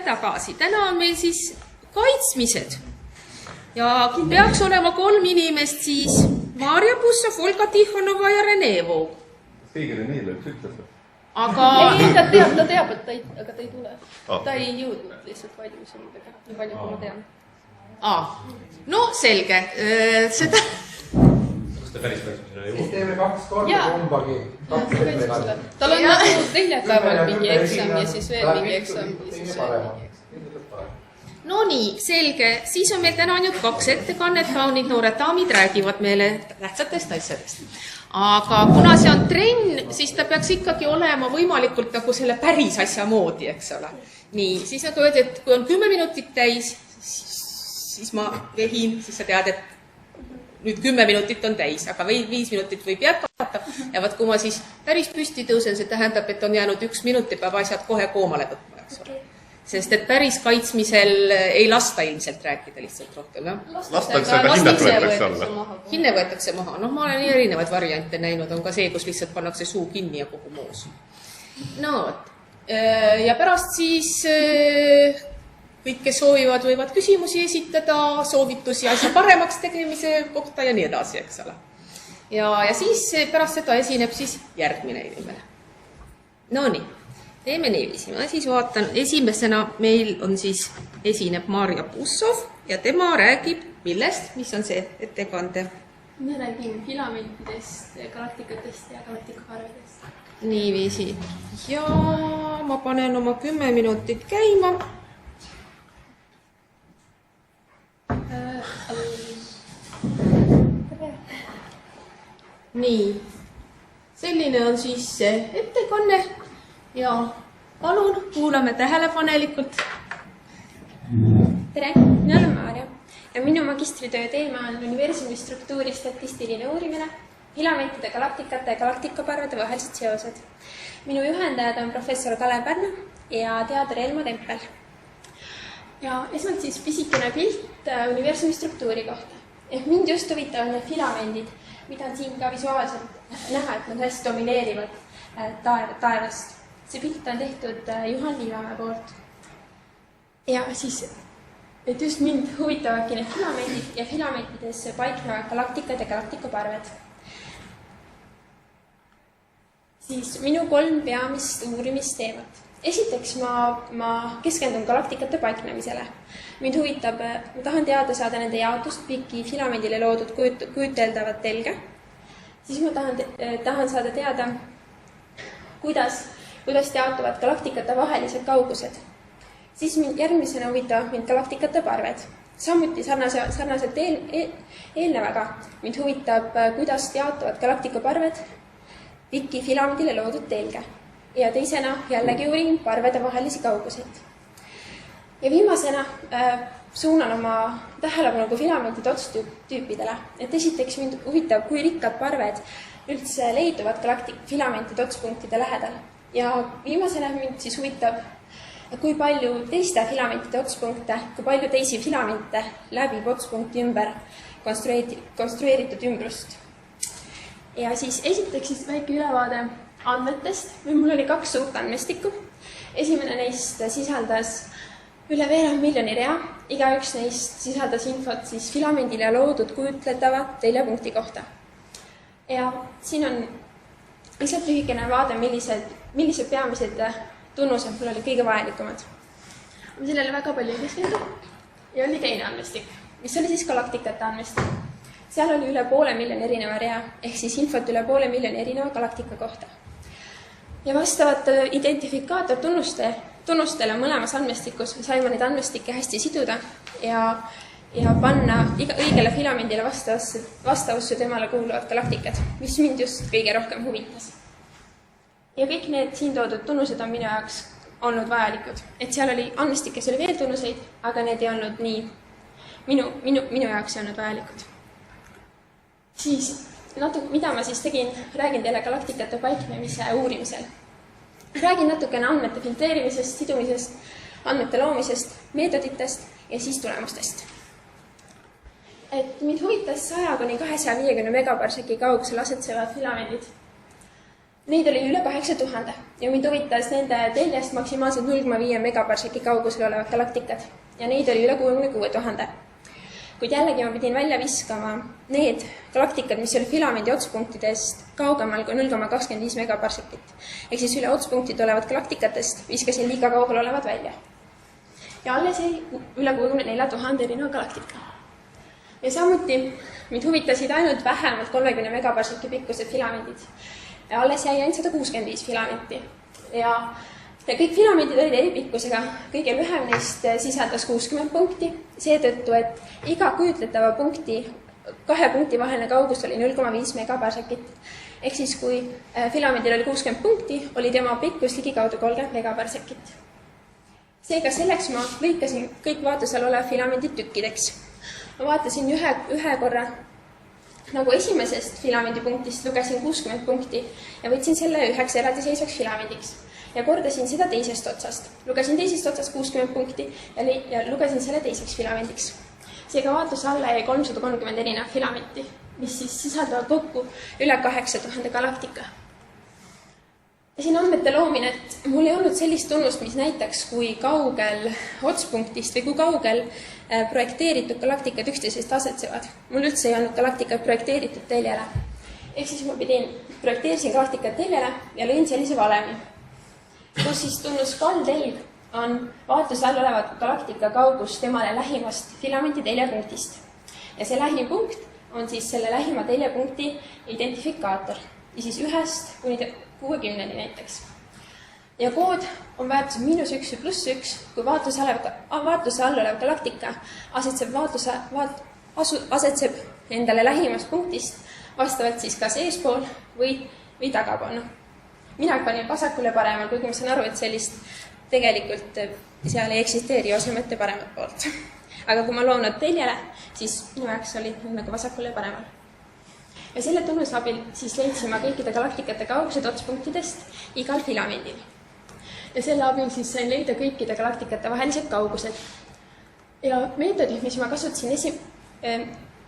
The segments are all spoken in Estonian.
tagasi. Täna on meil siis kaitsmised. Ja peaks olema 3 inimest siis Marja Pussov, Olga Tihhonova ja Rene Voog. Keegi Renele üks ütles. Aga... Ei, ta teab, aga ta ei tule. Ta ei jõudnud lihtsalt valimisõlidega, nii palju kui ma tean. No selge. Seda... Kas te päris kaitsmisele ei jõudnud? Teeme 2 korda kumbagi. Tal on nagu neljapäeval mingi eksam ja siis veel mingi eksam. No nii, selge. Siis on meil täna nüüd 2 ettekannet. Kaunid noored daamid räägivad meile tähtsatest asjadest. Aga kuna see on trenn, siis ta peaks ikkagi olema võimalikult nagu selle päris asja moodi, eks ole. Nii, siis nagu öeldi, et kui on 10 minutit täis, siis ma vehin, siis sa tead, et nüüd 10 minutit on täis, aga 5 minutit võib jätkata. Ja vaat kui ma siis päris püsti tõusen, see tähendab, et on jäänud 1 minut ja peab asjad kohe koomale võtma, eks ole. Sest et päris kaitsmisel ei lasta ilmselt rääkida lihtsalt rohkem, jah? Lastakse, aga hinnet võetakse alla. Hinne võetakse maha. Noh, ma olen erinevaid variante näinud. On ka see, kus lihtsalt pannakse suu kinni ja kogu moos. No, ja pärast siis kõik, kes soovivad, võivad küsimusi esitada, soovitusi asja paremaks tegemise kohta ja nii edasi, eks ole. Ja siis pärast seda esineb siis järgmine inimene. No nii. Teeme niiviisi. Ma siis vaatan, esimesena meil on siis esineb Marja Pussov ja tema räägib millest, mis on see ettekande? Me räägime filamentidest, galaktikatest ja galaktikaparvedest. Niiviisi. Ja ma panen oma 10 minutit käima. Nii. Selline on siis see ettekanne. Ja palun, kuulame tähelepanelikult. Tere, mina olen Marja ja minu magistritöö teema on universumi struktuuri statistiline uurimine, filamentide, galaktikate ja galaktikaparvede vahelised seosed. Minu juhendajad on professor Kalev Pärna ja teadur Elmo Tempel. Ja esmalt siis pisikene pilt universumi struktuuri kohta. Mind just huvitavad need filamendid, mida on siin ka visuaalselt näha, et nad hästi domineerivad taevast. See pilt on tehtud Juhan Liivamäe poolt. Ja siis, et just mind huvitavadki need filamendid ja filamentides paiknevad galaktikad ja galaktikaparved. Siis minu 3 peamist uurimisteemat. Esiteks ma keskendun galaktikate paiknemisele. Mind huvitab, ma tahan teada saada nende jaotust pikki filamendile loodud kujuteldavat telge. Siis ma tahan saada teada, kuidas jaotuvad galaktikate vahelised kaugused. Siis järgmisena huvitavad mind galaktikate parved. Samuti sarnaselt eelnevaga mind huvitab, kuidas jaotuvad galaktikaparved pikki filamendile loodud telge. Ja teisena jällegi uurin parvede vahelisi kauguseid. Ja viimasena suunan oma tähelepanu filamentide otstüüpidele. Et esiteks mind huvitab, kui rikkad parved üldse leiduvad filamentide otspunktide lähedal. Ja viimasena mind siis huvitab, kui palju teiste filamentide otspunkte, kui palju teisi filamente läbib otspunkti ümber konstrueeritud ümbrust. Ja siis esiteks siis väike ülevaade andmetest. Mul oli 2 suurt andmestikku. Esimene neist sisaldas üle 500 miljoni rea. Igaüks neist sisaldas infot siis filamendile loodud kujutletava teljepunkti kohta. Ja siin on lihtsalt lühikene vaade, millised peamised tunnused mul oli kõige vajalikumad. Ma sellele väga palju ei keskendu. Ja oli teine andmestik, mis oli siis galaktikate andmestik. Seal oli üle 500 miljoni erineva rea, ehk siis infot üle 500 miljoni erineva galaktika kohta. Ja vastavat identifikaatortunnustele mõlemas andmestikus saime neid andmestikke hästi siduda ja panna õigele filamendile vastavusse temale kuuluvad galaktikad, mis mind just kõige rohkem huvitas. Ja kõik need siin toodud tunnused on minu jaoks olnud vajalikud. Et seal oli andmestikes oli veel tunnuseid, aga need ei olnud nii minu jaoks ei olnud vajalikud. Siis, mida ma siis tegin, räägin teile galaktikate paiknemise uurimisel. Räägin natukene andmete filtreerimisest, sidumisest, andmete loomisest, meetoditest ja siis tulemustest. Et mind huvitas 100–250 megaparseki kaugusel asetsevad filamendid. Neid oli üle 8000 ja mind huvitas nende teljest maksimaalselt 0,5 megaparseki kaugusel olevad galaktikad ja neid oli üle 66 000. Kuid jällegi ma pidin välja viskama need galaktikad, mis oli filamendi otspunktidest kaugemal kui 0,25 megaparsekit. Ehk siis üle otspunktid olevad galaktikatest viskasin liiga kaugel olevad välja. Ja alles jäi üle 64 000 erineva galaktika. Ja samuti mind huvitasid ainult vähemalt 30 megaparseki pikkused filamendid. Ja alles jäi ainult 165 filamenti. Ja kõik filamendid olid eripikkusega, kõige lühem neist sisaldas 60 punkti, seetõttu, et iga kujutletava punkti, 2 punkti vaheline kaugus oli 0,5 megaparsekit. Ehk siis, kui filamendil oli 60 punkti, oli tema pikkus ligikaudu 30 megaparsekit. Seega selleks ma lõikasin kõik vaatusel olev filamendid tükkideks. Ma vaatasin ühe korra nagu esimesest filamendipunktist, lugesin 60 punkti ja võtsin selle 9 eraldiseisvaks filamendiks. Ja kordasin seda teisest otsast. Lugesin teisest otsast 60 punkti ja lugesin selle teiseks filamendiks. Seega vaatluse alla jäi 330 erinevat filamenti, mis siis sisaldavad kokku üle 8000 galaktika. Ja siin andmete loomine, et mul ei olnud sellist tunnust, mis näitaks, kui kaugel otspunktist või kui kaugel projekteeritud galaktikad üksteisest asetsevad. Mul üldse ei olnud galaktikad projekteeritud teljele. Ehk siis ma projekteerisin galaktikad teljele ja lõin sellise valemi, kus siis tunnus kaldtelg on vaatluse all olevat galaktika kaugus temale lähimast filamendi teljepunktist. Ja see lähim punkt on siis selle lähima teljepunkti identifikaator. Ja siis 1 kuni 60 näiteks. Ja kood on väärtused -1 ja +1, kui vaatluse all olev galaktika asetseb endale lähimast punktist vastavalt siis kas eespool või tagapool. Mina panin vasakule paremal, kuigi ma saan aru, et sellist tegelikult seal ei eksisteeri osa mõtte paremat poolt. Aga kui ma loon nad teljele, siis minu jaoks oli nagu vasakule paremal. Ja selle tunnuse abil siis leidsin ma kõikide galaktikate kaugused otspunktidest igal filamendil. Ja selle abil siis sain leida kõikide galaktikate vahelised kaugused. Ja meetodid,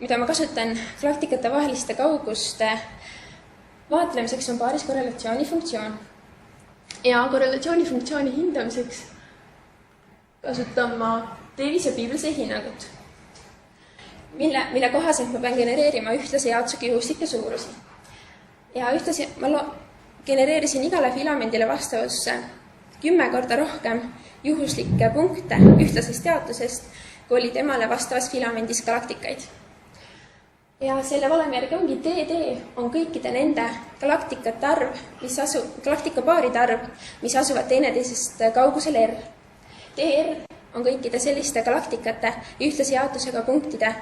mida ma kasutan galaktikate vaheliste kauguste vaatlemiseks, on paariskorrelatsiooni funktsioon. Ja korrelatsiooni funktsiooni hindamiseks kasutan ma Davis ja Peeblese hinnangut, mille kohaselt ma pean genereerima ühtlase jaotusega juhuslikke suurusi. Ja ühtlasi ma genereerisin igale filamendile vastavusse 10 korda rohkem juhuslikke punkte ühtlasest jaotusest, kui oli temale vastavas filamendis galaktikaid. Ja selle valemi järgi ongi DD on kõikide nende galaktikate arv, galaktikapaaride arv, mis asuvad teineteisest kaugusel R. DR on kõikide selliste galaktikate ühtlase jaotusega punktide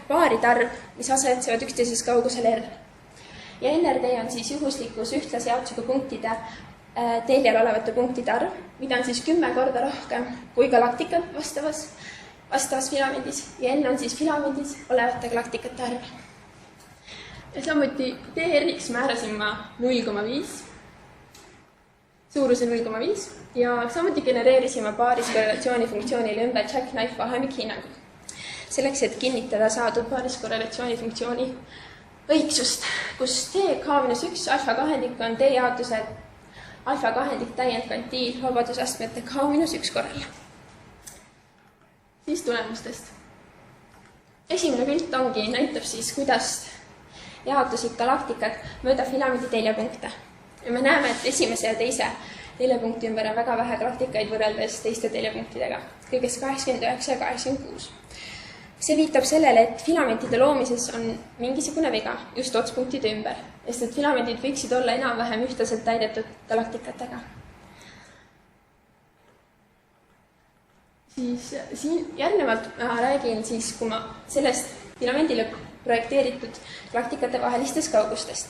paaride arv, mis asetsevad üksteisest kaugusel R. Ja NRD on siis juhuslikus ühtlase jaotusega punktide teljel olevate punktide arv, mida on siis 10 korda rohkem kui galaktikad vastavas filamendis ja N on siis filamendis olevate galaktikate arv. Ja samuti DR-iks määrasin ma 0,5, suuruse 0,5 ja samuti genereerisime paariskorrelatsiooni funktsioonile ümber Jackknife vahemik hinnangu. Selleks, et kinnitada saadud paariskorrelatsiooni funktsiooni õigsust, kus T-K-1 alfa kahendik on T-jaotused alfa kahendik täiendkvantiil vabadusastmete K-1 korral. Siis tulemustest. Esimene pilt näitab siis, kuidas jaotusid galaktikad mööda filamendi teljepunkte. Ja me näeme, et esimese ja teise teljepunkti ümber on väga vähe galaktikaid võrreldes teiste teljepunktidega, kõigest 89 ja 86. See viitab sellele, et filamentide loomises on mingisugune viga just otspunktide ümber, sest et filamendid võiksid olla enam-vähem ühtlaselt täidetud galaktikatega. Siis siin järgnevalt ma räägin siis, kui ma sellest filamendile projekteeritud galaktikate vahelistest kaugustest.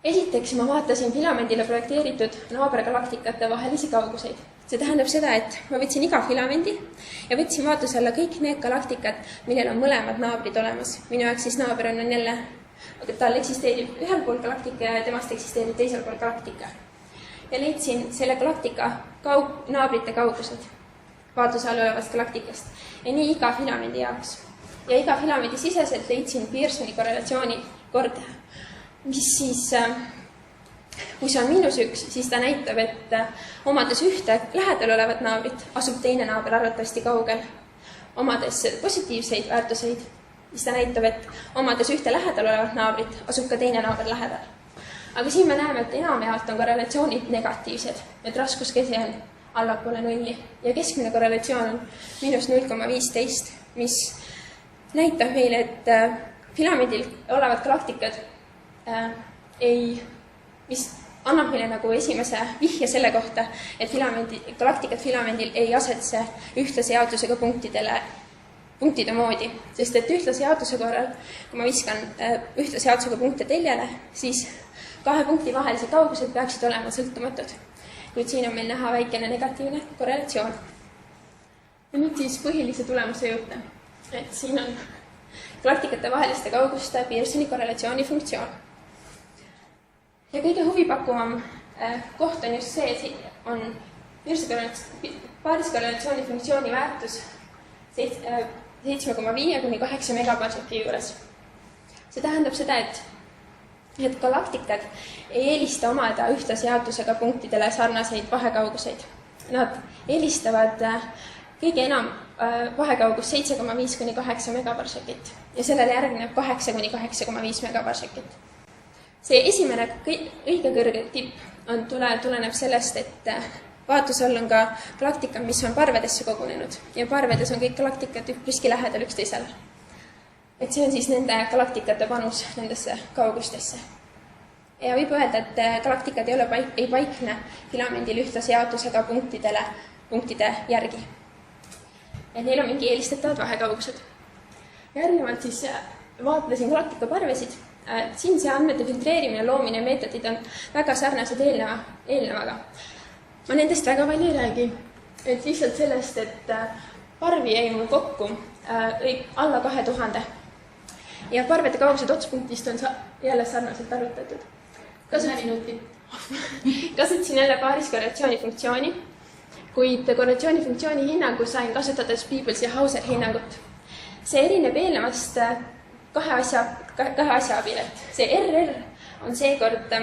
Esiteks ma vaatasin filamendile projekteeritud naabergalaktikate vahelisi kauguseid. See tähendab seda, et ma võtsin iga filamendi ja võtsin vaatuse alla kõik need galaktikad, millel on mõlemad naabrid olemas. Minu jaoks siis naaber on jälle, tal eksisteerib ühel pool galaktika ja temast eksisteerib teisel pool galaktika. Ja leidsin selle galaktika naabrite kaugused vaatuse all olevast galaktikast ja nii iga filamendi jaoks. Ja iga filamendi siseselt leidsin Pearsoni korrelatsiooni kordaja, mis siis Kui see on -1, siis ta näitab, et omades ühte lähedal olevat naabrit, asub teine naaber arvatavasti kaugel. Omades positiivseid väärtuseid, siis ta näitab, et omades ühte lähedal olevat naabrit, asub ka teine naaber lähedal. Aga siin me näeme, et enamjaolt on korrelatsioonid negatiivsed, et raskuskese on allapoole 0 ja keskmine korrelatsioon on -0,15, mis näitab meile, et filamendil olevad galaktikad mis annab meile nagu esimese vihje selle kohta, et galaktikad filamendil ei asetse ühtlase jaotusega punktide moodi, sest et ühtlase jaotuse korral, kui ma viskan ühtlase jaotusega punkte teljele, siis 2 punkti vahelised kaugused peaksid olema sõltumatud. Kuid siin on meil näha väikene negatiivne korrelatsioon. Ja nüüd siis põhilise tulemuse juurde, et siin on galaktikate vaheliste kauguste Pearsoni korrelatsiooni funktsioon. Ja kõige huvipakkuvam koht on just see, et on paariskorrelatsiooni funktsiooni väärtus 7,5 kuni 8 megaparseki juures. See tähendab seda, et galaktikad ei eelista omada ühtlase jaotusega punktidele sarnaseid vahekauguseid. Nad eelistavad kõige enam vahekaugus 7,5 kuni 8 megaparsekit ja sellele järgneb 8 kuni 8,5 megaparsekit. See esimene õige kõrge tipp tuleneb sellest, et vaatluse all on ka galaktikad, mis on parvedesse kogunenud ja parvedes on kõik galaktikad üpriski lähedal üksteisele. Et see on siis nende galaktikate panus nendesse kaugustesse. Ja võib öelda, et galaktikad ei paikne filamendil ühtlase jaotusega punktide järgi. Et neil on mingi eelistatavad vahekaugused. Järgnevalt siis vaatlesin galaktikaparvesid. Siin see andmete filtreerimine, loomine meetodid on väga sarnased eelnevaga. Ma nendest väga palju ei räägi, et lihtsalt sellest, et parvi jäi mul kokku alla 2000 ja parvede kaugused otspunktist on jälle sarnaselt arvutatud. Kasutasin jälle paariskorrelatsiooni funktsiooni, kuid korrelatsiooni funktsiooni hinnangu sain kasutades Peebles ja Hauser hinnangut. See erineb eelnevast kahe asja abil, et see RR on seekord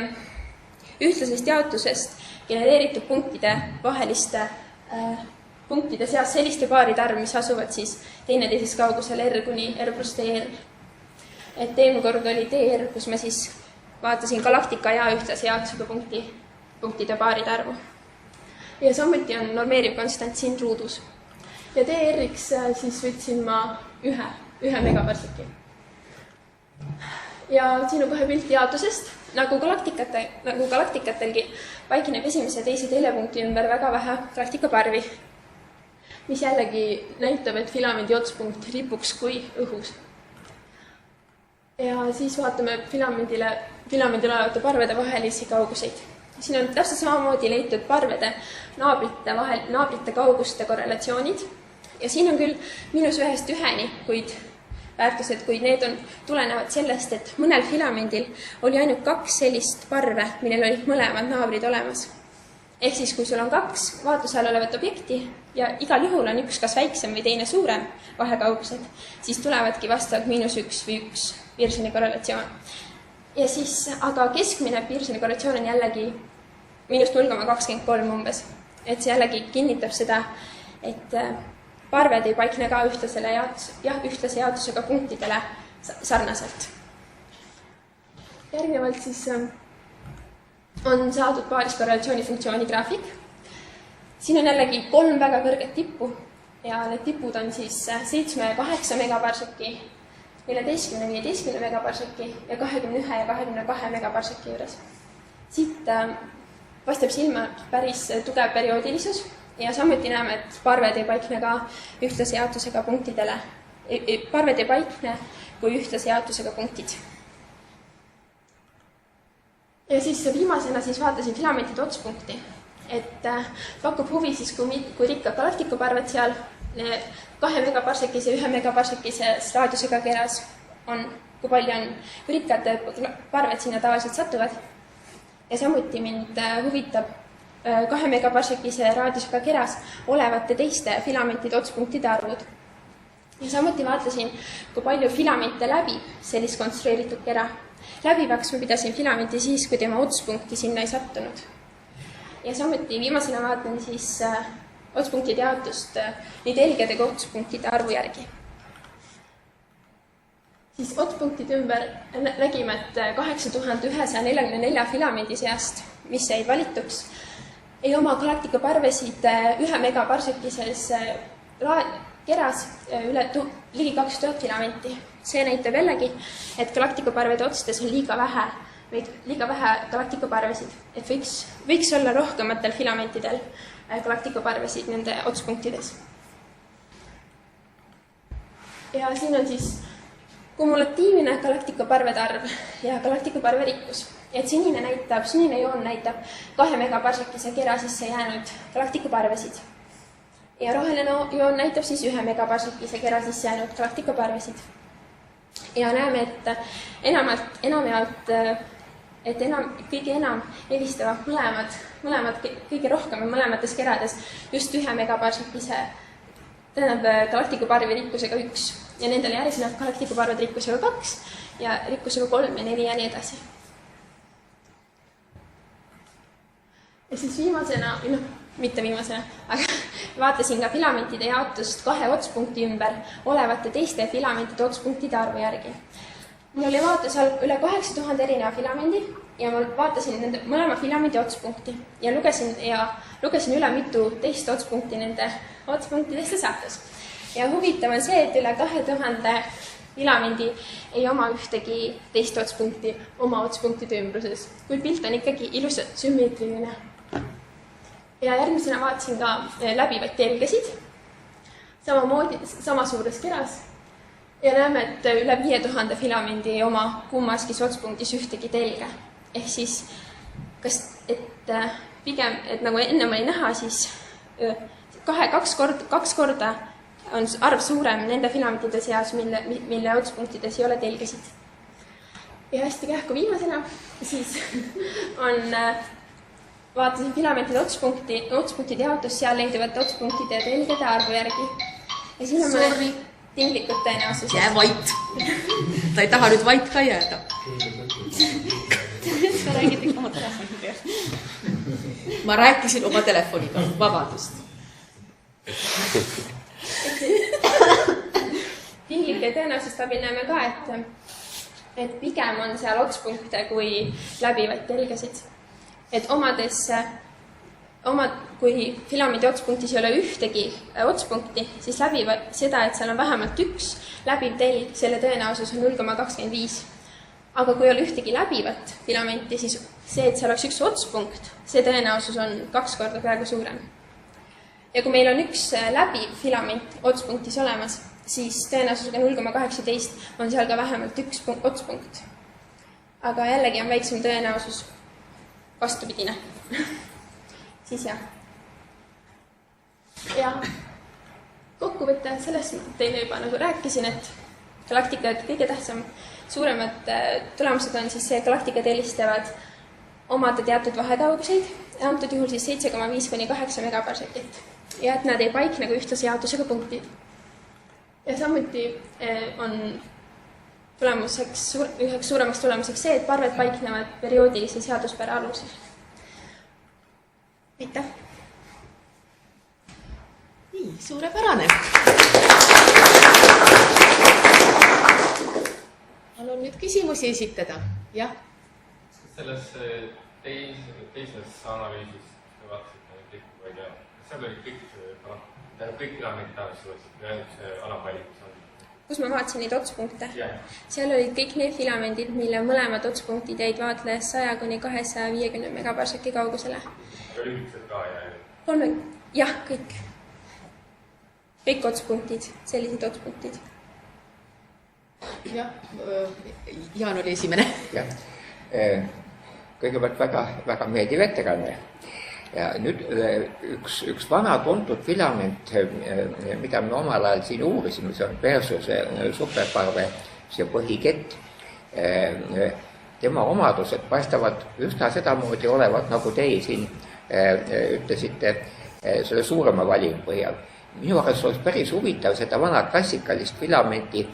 ühtlasest jaotusest genereeritud punktide seas selliste paaride arv, mis asuvad siis teineteisest kaugusel R kuni R plus DR. Et eelmine kord oli DR, kus ma siis vaatasin galaktika ja ühtlase jaotusega punktide paaride arvu. Ja samuti on normeeriv konstant siin ruudus. Ja DR-iks siis võtsin ma ühe megaparseki. Ja siin on kohe pilt jaotusest. Nagu galaktikatelgi paikneb esimese ja teise teljepunkti ümber väga vähe galaktikaparvi, mis jällegi näitab, et filamendi otspunkt ripuks kui õhus. Ja siis vaatame filamendil olevate parvede vahelisi kauguseid. Siin on täpselt samamoodi leitud parvede naabrite kauguste korrelatsioonid. Ja siin on küll -1-st 1-ni, väärtused, kuid need tulenevad sellest, et mõnel filamendil oli ainult 2 sellist parve, millel olid mõlemad naabrid olemas. Ehk siis, kui sul on 2 vaatluse all olevat objekti ja igal juhul on üks kas väiksem või teine suurem vahekaugused, siis tulevadki vastavalt -1 või 1 Pearsoni korrelatsioon. Ja siis, aga keskmine Pearsoni korrelatsioon on jällegi -0,23 umbes. Et see jällegi kinnitab seda, et parved ei paikne ka ühtlase jaotusega punktidele sarnaselt. Järgnevalt siis on saadud paariskorrelatsiooni funktsiooni graafik. Siin on jällegi 3 väga kõrget tippu ja need tipud on siis 7 ja 8 megaparseki, 14 ja 15 megaparseki ja 21 ja 22 megaparseki juures. Siit paistab silma päris tugev perioodilisus. Ja samuti näeme, et parved ei paikne ka ühtlase jaotusega punktidele. Parved ei paikne kui ühtlase jaotusega punktid. Ja siis viimasena siis vaatasin filamentide otspunkti. Et pakub huvi siis, kui rikkad galaktikaparved seal 2 megaparsekise ja 1 megaparsekise raadiusega keras on, kui rikkad parved sinna tavaliselt satuvad. Ja samuti mind huvitab 2 megaparsekise raadiusega keras olevate teiste filamentide otspunktide arvud. Ja samuti vaatasin, kui palju filamente läbib sellist konstrueeritud kera. Läbivaks ma pidasin filamenti siis, kui tema otspunkti sinna ei sattunud. Ja samuti viimasena vaatan siis otspunktide jaotust nii telgede kui otspunktide arvu järgi. Siis otspunktide ümber nägime, et 8144 filamendi seast, mis jäid valituks, ei oma galaktikaparvesid 1 megaparsekises keras ligi 2000 filamenti. See näitab jällegi, et galaktikaparvede otstes on liiga vähe galaktikaparvesid, et võiks olla rohkematel filamentidel galaktikaparvesid nende otspunktides. Ja siin on siis kumulatiivne galaktikaparvede arv ja galaktikaparve rikkus. Et sinine joon näitab 2 megaparsekise kera sisse jäänud galaktikaparvesid. Ja roheline joon näitab siis 1 megaparsekise kera sisse jäänud galaktikaparvesid. Ja näeme, et kõige enam helistavad mõlemad kõige rohkem ja mõlemates kerades just 1 megaparsekise galaktikaparvi rikkusega 1. Ja nendele järgnevad galaktikaparved rikkusega 2 ja rikkusega 3 ja 4 ja nii edasi. Ja siis mitte viimasena, aga vaatasin ka filamentide jaotust 2 otspunkti ümber olevate teiste filamentide otspunktide arvu järgi. Mul oli vaates üle 8000 erineva filamendi ja ma vaatasin nende mõlema filamendi otspunkti ja lugesin üle mitu teist otspunkti nende otspunktidest ja saatus. Ja huvitav on see, et üle 2000 filamendi ei oma ühtegi teist otspunkti oma otspunktide ümbruses, kui pilt on ikkagi ilus sümmeetriline. Ja järgmisena vaatasin ka läbivaid telgesid, samamoodi sama suures keras. Ja näeme, et üle 5000 filamendi ei oma kummaskis otspunktis ühtegi telge. Ehk siis, pigem, et nagu enne oli näha, siis kaks korda on arv suurem nende filamentide seas, mille otspunktides ei ole telgesid. Ja hästi kähku viimasena, siis vaatasin filamentide otspunktide jaotus, seal leiduvate otspunktide ja telgede arvu järgi. Ja siin on tinglikud tõenäosus. Jää vait. Ta ei taha nüüd vait ka jääda. Sa räägid ikka oma telefoni peal. Ma rääkisin oma telefoniga. Vabandust. Tinglike tõenäosust abil näeme ka, et pigem on seal otspunkte kui läbivaid telgesid. Et kui filamendi otspunktis ei ole ühtegi otspunkti, siis läbiv seda, et seal on vähemalt üks läbiv telg, selle tõenäosus on 0,25. Aga kui ei ole ühtegi läbivat filamenti, siis see, et seal oleks üks otspunkt, see tõenäosus on 2 korda peaaegu suurem. Ja kui meil on üks läbiv filament otspunktis olemas, siis tõenäosusega 0,18 on seal ka vähemalt üks otspunkt. Aga jällegi on väiksem tõenäosus vastupidine. Siis jah. Ja kokkuvõtte sellest teile juba nagu rääkisin, et galaktikad kõige tähtsam, suuremad tulemused on siis see, galaktikad helistavad omada teatud vahekauguseid, antud juhul siis 7,5 kuni 8 megaparsekit. Ja et nad ei paikne kui ühtlase jaotusega punktid. Ja samuti on üheks suuremaks tulemuseks see, et parved paiknevad perioodilise seaduspära alusel. Aitäh! Nii, suurepärane! Palun nüüd küsimusi esitada. Jah? Selles teises analüüsis vaatasid kõik, ma ei tea, seal oli kõik filamendid arvestatud ja üks alamvalikus on. Kus ma vaatasin neid otspunkte? Seal olid kõik need filamendid, mille mõlemad otspunktid jäid vaatlejas 100 kuni 250 megaparseki kaugusele. Oli üldse ka ja? Jah, kõik. Kõik otspunktid, sellised otspunktid. Jah, Jaan oli esimene. Jah, kõigepealt väga meeldiv ettekanne. Ja nüüd üks vana tuntud filament, mida me omal ajal siin uurisime, see on Persuse superparve, see põhikett. Tema omadused paistavad üsna sedamoodi olevat, nagu teie siin ütlesite selle suurema valimu põhjal. Minu arvates oleks päris huvitav seda vana klassikalist filamenti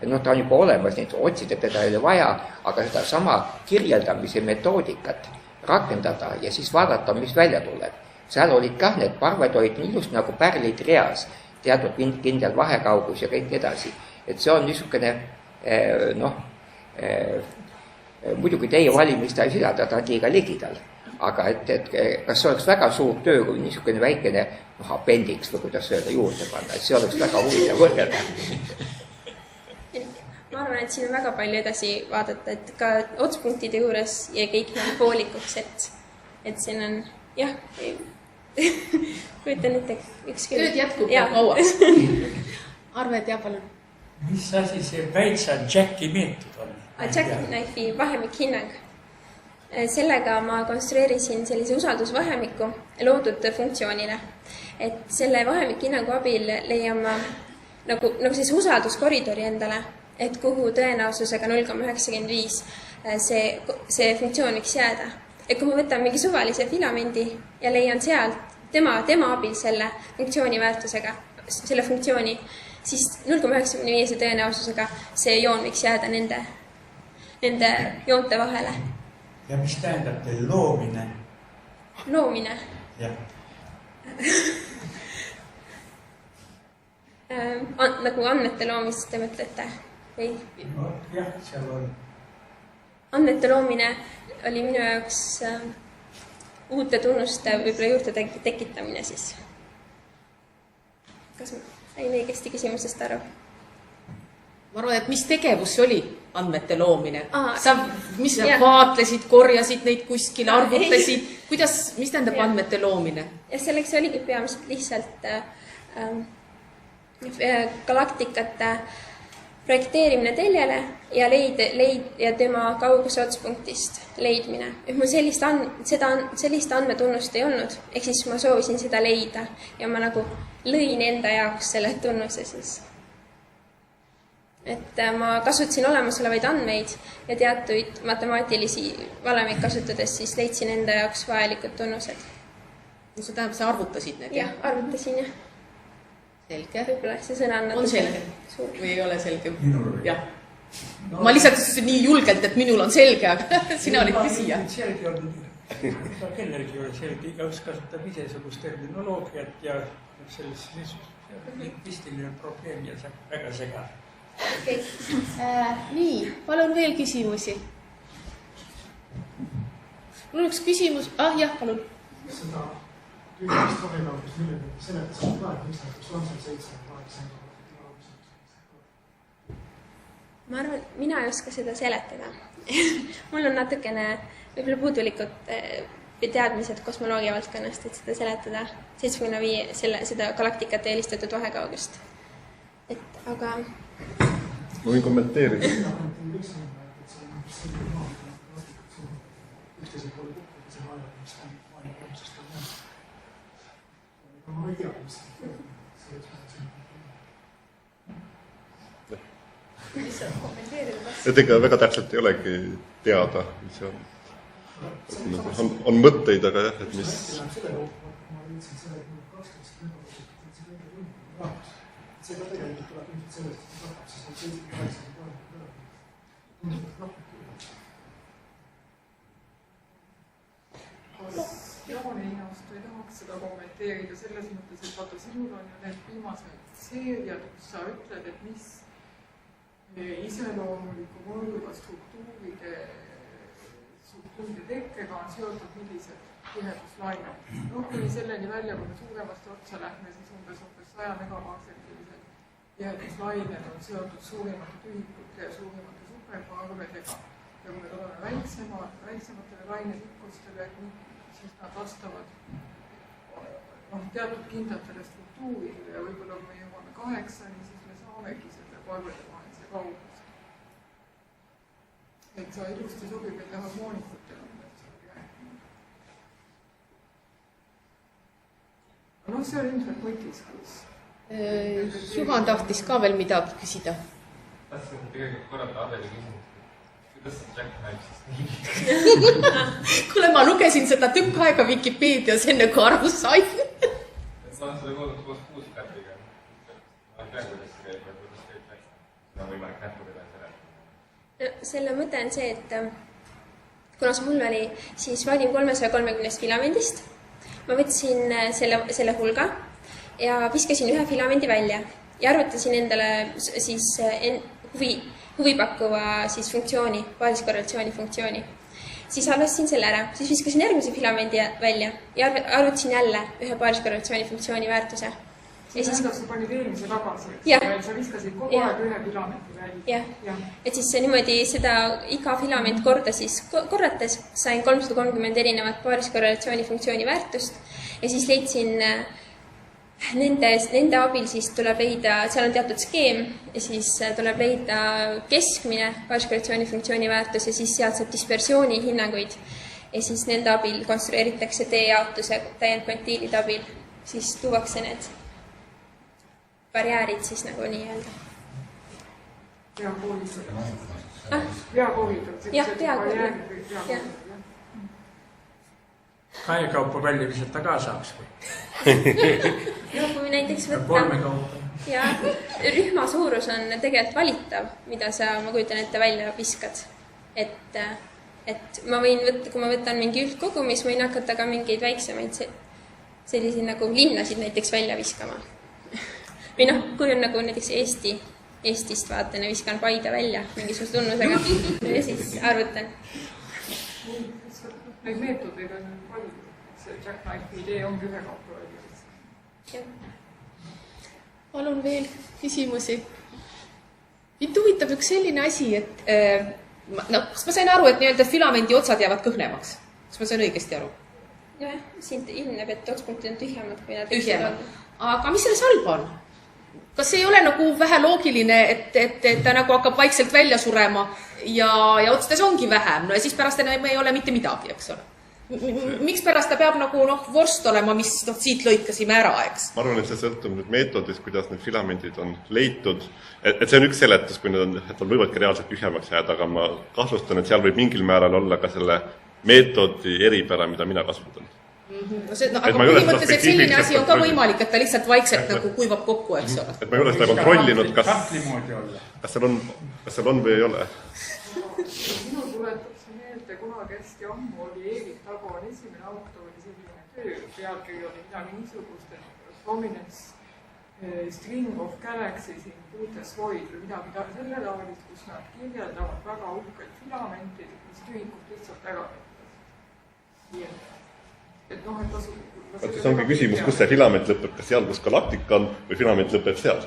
noh, ta on juba olemas, nii et otsida teda ei ole vaja, aga seda sama kirjeldamise metoodikat rakendada ja siis vaadata, mis välja tuleb. Seal olid kah need parved olid ilusti nagu pärlid reas, teatud kindel vahekaugus ja kõik edasi. Et see on niisugune, noh, muidugi teie valimista ei sidada, ta on liiga ligidal. Aga et kas see oleks väga suur töö, kui niisugune väikene appendiks või kuidas öelda juurde panna, et see oleks väga huvitav võrrelda. Ma arvan, et siin on väga palju edasi vaadata, et ka otspunktide juures ja kõik on poolikuks, et siin on, jah, kujutan ette üks küll. Tööd jätkub kauaks. Arve, tea palun. Mis asi see väiksa Jacki meetod on? Jacki Knife'i vahemikhinnang. Sellega ma konstrueerisin sellise usaldusvahemiku loodud funktsioonile. Et selle vahemikhinnangu abil leian ma nagu sellise usalduskoridori endale, et kuhu tõenäosusega 0,95 see funktsioon võiks jääda. Et kui ma võtan mingi suvalise filamendi ja leian sealt tema abil selle funktsiooni väärtusega, selle funktsiooni, siis 0,95 tõenäosusega see joon võiks jääda nende joonte vahele. Ja mis tähendab teil loomine? Loomine? Jah. Nagu andmete loomist te mõtlete? Või? No, jah, seal on. Andmete loomine oli minu jaoks uute tunnuste võib-olla juurde tekitamine siis. Kas ma sain õigesti küsimusest aru? Ma arvan, et mis tegevus see oli andmete loomine? Sa vaatlesid, korjasid neid kuskil, arvutasid? Mis tähendab andmete loomine? Ja selleks oligi peamiselt lihtsalt galaktikate projekteerimine teljele ja tema kauguse otspunktist leidmine. Et mul sellist andmetunnust ei olnud, ehk siis ma soovisin seda leida ja ma nagu lõin enda jaoks selle tunnuse siis. Et ma kasutasin olemasolevaid andmeid ja teatuid matemaatilisi valemid kasutades siis leidsin enda jaoks vajalikud tunnused. No see tähendab, sa arvutasid need? Jah, arvutasin jah. Selge. Võib-olla see sõna on selge või ei ole selge? Jah. Ma lihtsalt nii julgelt, et minul on selge, aga sina olid küsija. Selge on, kellelgi ei ole selge, igaüks kasutab isesugust terminoloogiat ja selles lingvistiline probleem ja see väga segab. Okay. Nii, palun veel küsimusi. Mul üks küsimus. Jah, palun. Seda tüüdest vahekaugust millega seletasime ka, et mis näiteks on seal 7-8 Ma arvan, mina ei oska seda seletada. Mul on natukene võib-olla puudulikud teadmised kosmoloogia valdkonnast, et seda seletada 75 seda galaktikate eelistatud vahekaugust. Aga ma võin kommenteerida. Et ega väga täpselt ei olegi teada, mis see on mõtteid, aga jah, et mis... See ka tegelikult tuleb ilmselt sellest, et hakkab siis 7-8 Jaaniinast ei tahaks seda kommenteerida selles mõttes, et vaata, sinul on ju need viimased seeriad, kus sa ütled, et mis iseloomuliku mõõduga struktuuride tekkega on seotud millised tiheduslained. Kuni selleni välja, kui me suuremast otsa lähme, siis umbes 100 megaparsektilised tiheduslained on seotud suurimate tühikute ja suurimate superparvedega. Ja kui me tuleme väiksematele lainetikkustele, siis nad vastavad teatud kindlatele struktuuridele ja võib-olla kui me jõuame 8-ni, siis me saamegi selle parvede vahelise kaugus. Et sa ilusti sobib enda harmoonikutele. No see on ilmselt mõtiskus. Juhan tahtis ka veel midagi küsida. Tahtsin tegelikult korrata Adeli küsimust. Kuidas see Jack näib siis? Kuule, ma lugesin seda tükk aega Wikipeedias enne kui aru sai. Ma olen seda koos kuusikätiga. Ma ei tea, kuidas see käib, kuidas see käib. on võimalik näppudega seletada? Selle mõte on see, et kuna see mul oli, siis ma olin 330 filamendist. Ma võtsin selle hulga ja viskasin ühe filamendi välja ja arvutasin endale siis huvipakkuva siis funktsiooni, baariskorrelatsiooni funktsiooni. Siis arvestasin selle ära, siis viskasin järgmise filamendi välja ja arvutasin jälle ühe baariskorrelatsiooni funktsiooni väärtuse. Ja siis sa panid eelmise tagasi, sa viskasid kogu aeg ühe filamendi välja. Jah, et siis niimoodi seda iga filament korda siis korrates sain 330 erinevat baariskorrelatsiooni funktsiooni väärtust ja siis leidsin nende abil siis tuleb leida, seal on teatud skeem ja siis tuleb leida keskmine baariskorrelatsiooni funktsiooni väärtus ja siis sealt saab dispersiooni hinnanguid ja siis nende abil konstrueeritakse D-jaotuse täiendkvantiilide abil, siis tuuakse need barjäärid siis nagu nii-öelda. Peakoolidud. Jah, peakoolidud. Kahekaupa välja visata ka saaks või? No kui näiteks võtta... Ja rühma suurus on tegelikult valitav, mida sa, ma kujutan ette, välja viskad. Et ma võin võtta, kui ma võtan mingi üldkogumis, võin hakata ka mingeid väiksemaid selliseid nagu linnasid näiteks välja viskama. Või noh, kui on nagu näiteks Eestist vaatan ja viskan Paide välja mingisuguse tunnusega ja siis arvutan. Neid meetodeid on palju. See Jackknife idee ongi ühe kaupa välja. Palun veel küsimusi. Mind huvitab üks selline asi, et kas ma sain aru, et nii-öelda filamendi otsad jäävad kõhnemaks? Kas ma sain õigesti aru? Jah, siin ilmneb, et otspunktid on tühjemad kui nad tühjemad. Aga mis selles halba on? Kas ei ole nagu vähe loogiline, et ta nagu hakkab vaikselt välja surema ja otsades ongi vähem, no ja siis pärast enam ei ole mitte midagi, eks ole? Miks pärast ta peab nagu vorst olema, mis siit lõikasime ära, eks? Ma arvan, et see sõltub nüüd meetodist, kuidas need filamendid on leitud. Et see on üks seletus, kui need võivadki reaalselt tühjemaks jääda, aga ma kahtlustan, et seal võib mingil määral olla ka selle meetodi eripära, mida mina kasutan. Aga põhimõtteliselt selline asi on ka võimalik, et ta lihtsalt vaikselt nagu kuivab kokku, eks ole. Et ma ei ole seda kontrollinud, kas seal on või ei ole. Minu tuletab see meelde, kunagi hästi ammu oli Eevik Tagoon esimene autor oli selline töö, pealkiri oli midagi niisugust, et prominence string of galaxies in Bootes Void või midagi selle taolist, kus nad kirjeldavad väga uhkelt filamentid, mis tühikut lihtsalt ära võttes. See ongi küsimus, kus see filament lõpeb, kas seal, kus galaktika on, või filament lõpeb seal?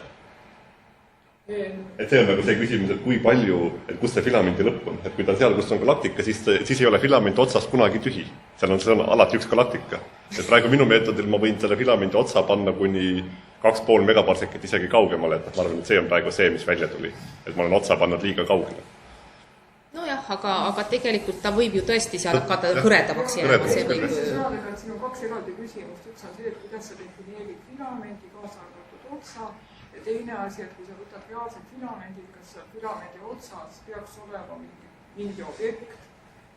Et see on nagu see küsimus, et kui palju, et kus see filamendi lõpp on. Et kui ta on seal, kus on galaktika, siis ei ole filament otsast kunagi tühi. Seal on alati üks galaktika. Et praegu minu meetodil ma võin selle filamendi otsa panna kuni 2,5 megaparsekit isegi kaugemale, et ma arvan, et see on praegu see, mis välja tuli. Et ma olen otsa pannud liiga kaugele. Nojah, aga tegelikult ta võib ju tõesti seal hakata hõredamaks jääma. Siin on kaks eraldi küsimust. Üks on see, et kuidas sa defineerid filamendi kaasa arvatud otsa ja teine asi, et kui sa võtad reaalsed filamendid, kas filamendi otsas peaks olema mingi objekt,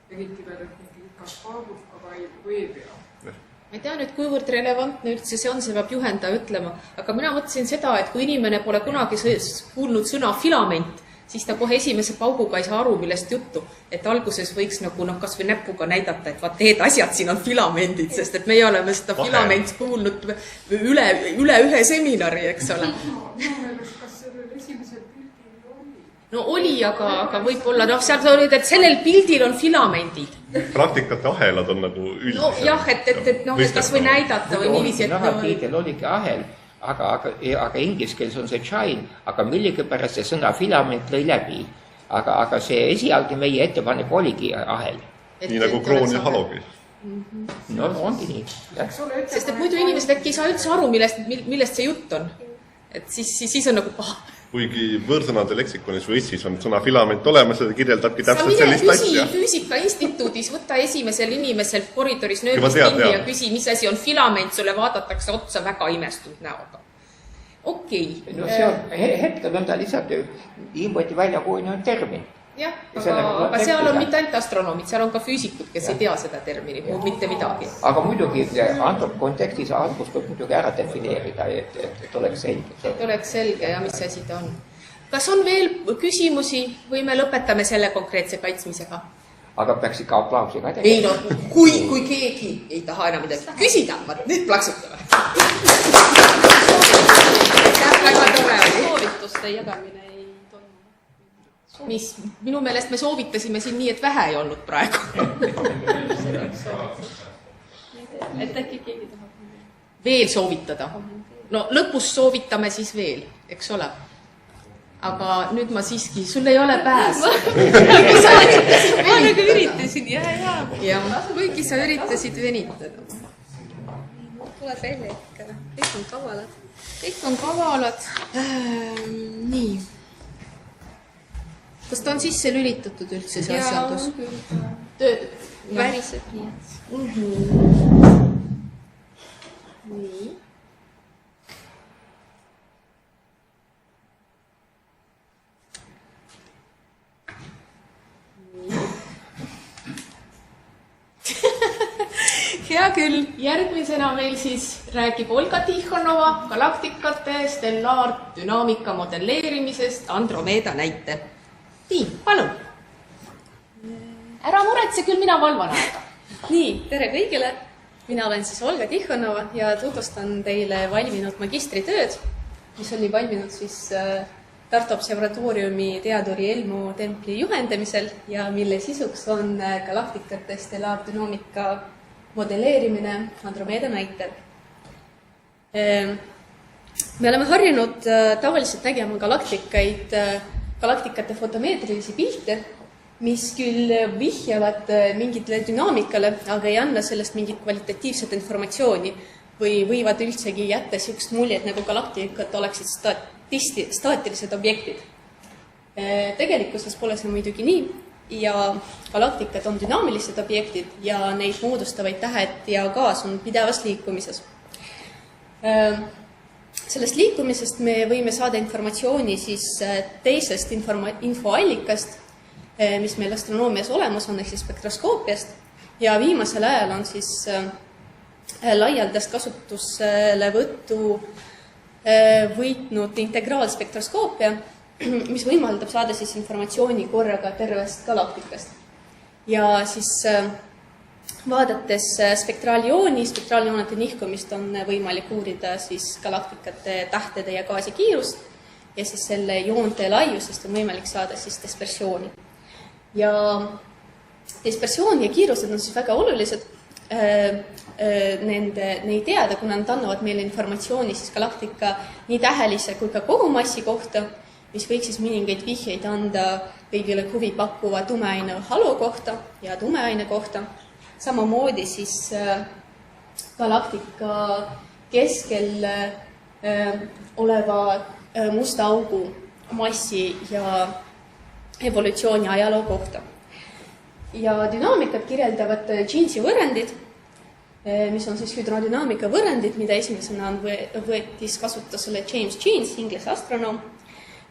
eriti veel mingi ikas palguskaga või ei pea. Ma ei tea nüüd, kuivõrd relevantne üldse see on, see peab juhendaja ütlema, aga mina mõtlesin seda, et kui inimene pole kunagi kuulnud sõna filament, siis ta kohe esimese pauguga ei saa aru, millest juttu. Et alguses võiks nagu kas või näpuga näidata, et vaat need asjad siin on filamendid, sest et meie oleme seda filament kuulnud üle ühe seminari, eks ole. Kas sellel esimesel pildil oli? No oli, aga võib-olla, seal olid, et sellel pildil on filamendid. Praktikate ahelad on nagu üldised. No jah, et kas või näidata või niiviisi. Narratiidel oligi ahel. Aga inglise keeles on see shine, aga millegipärast see sõna filament lõi läbi. Aga see esialgi meie ettepanek oligi ahel. Nii nagu kroon ja halogi. No ongi nii. Sest et muidu inimesed äkki ei saa üldse aru, millest see jutt on. Et siis on nagu Kuigi võõrsõnade leksikonis või Eestis on sõna filament olemas, seda kirjeldabki täpselt sellist asja. Füüsika instituudis võtta esimesel inimesel koridoris nööbist kinni ja küsi, mis asi on filament, sulle vaadatakse otsa väga imestunud näoga. Okei. No see on, hetkel on ta lihtsalt niimoodi välja kujunenud termin. Jah, aga seal on mitte ainult astronoomid, seal on ka füüsikud, kes ei tea seda termini, mitte midagi. Aga muidugi antud kontekstis algust võib muidugi ära defineerida, et oleks selge. Et oleks selge ja mis asi ta on. Kas on veel küsimusi või me lõpetame selle konkreetse kaitsmisega? Aga peaks ikka aplausi ka tegema. Ei no, kui keegi ei taha enam midagi küsida, nüüd plaksutame. Väga tore oli. Soovituste jagamine ei toimu. Mis? Minu meelest me soovitasime siin nii, et vähe ei olnud praegu. Et äkki keegi tahab. Veel soovitada. No lõpus soovitame siis veel, eks ole? Aga nüüd ma siiski, sul ei ole pääs. Ma nagu üritasin, ja kuigi sa üritasid venitada. Tuleb välja ikka, kõik on kavalad. Kõik on kavalad. Nii. Kas ta on sisse lülitatud üldse see asjandus? Väriseb nii. Nii. Hea küll, järgmisena meil siis räägib Olga Tihhanova galaktikate stellaardünaamika modelleerimisest Andromeeda näitel. Nii, palun. Ära muretse, küll mina valvan aega. Nii, tere kõigile. Mina olen siis Olga Tihhanova ja tutvustan teile valminud magistritööd, mis oli valminud siis Tartu Observatooriumi teaduri Elmo templi juhendamisel ja mille sisuks on galaktikate stellaardünaamika modelleerimine Andromeeda näitel. Me oleme harjunud tavaliselt nägema galaktikate fotomeetrilisi pilte, mis küll vihjavad mingitele dünaamikale, aga ei anna sellest mingit kvalitatiivset informatsiooni või võivad üldsegi jätta sellist muljet, nagu galaktikad oleksid staatilised objektid. Tegelikkuses pole see muidugi nii ja galaktikad on dünaamilised objektid ja neid moodustavaid tähed ja gaas on pidevas liikumises. Sellest liikumisest me võime saada informatsiooni siis teisest infoallikast, mis meil astronoomias olemas on, ehk siis spektroskoopiast ja viimasel ajal on siis laialdast kasutuselevõttu võitnud integraalspektroskoopia, mis võimaldab saada siis informatsiooni korraga tervest galaktikast. Ja siis vaadates spektraaljoonete nihkumist on võimalik uurida siis galaktikate tähtede ja gaasi kiirust ja siis selle joonte laiusest on võimalik saada siis dispersiooni. Ja dispersioon ja kiirused on siis väga olulised neid teada, kuna nad annavad meile informatsiooni siis galaktika nii tähelise kui ka kogumassi kohta, mis võiks siis mõningaid vihjeid anda kõigile huvi pakkuva tumeaine halo kohta ja tumeaine kohta. Samamoodi siis galaktika keskel oleva musta augu massi ja evolutsiooni ajaloo kohta. Ja dünaamikat kirjeldavad Jeansi võrrandid, mis on siis hüdrodünaamika võrrandid, mida esimesena võetis kasutusele James Jeans, inglise astronoom.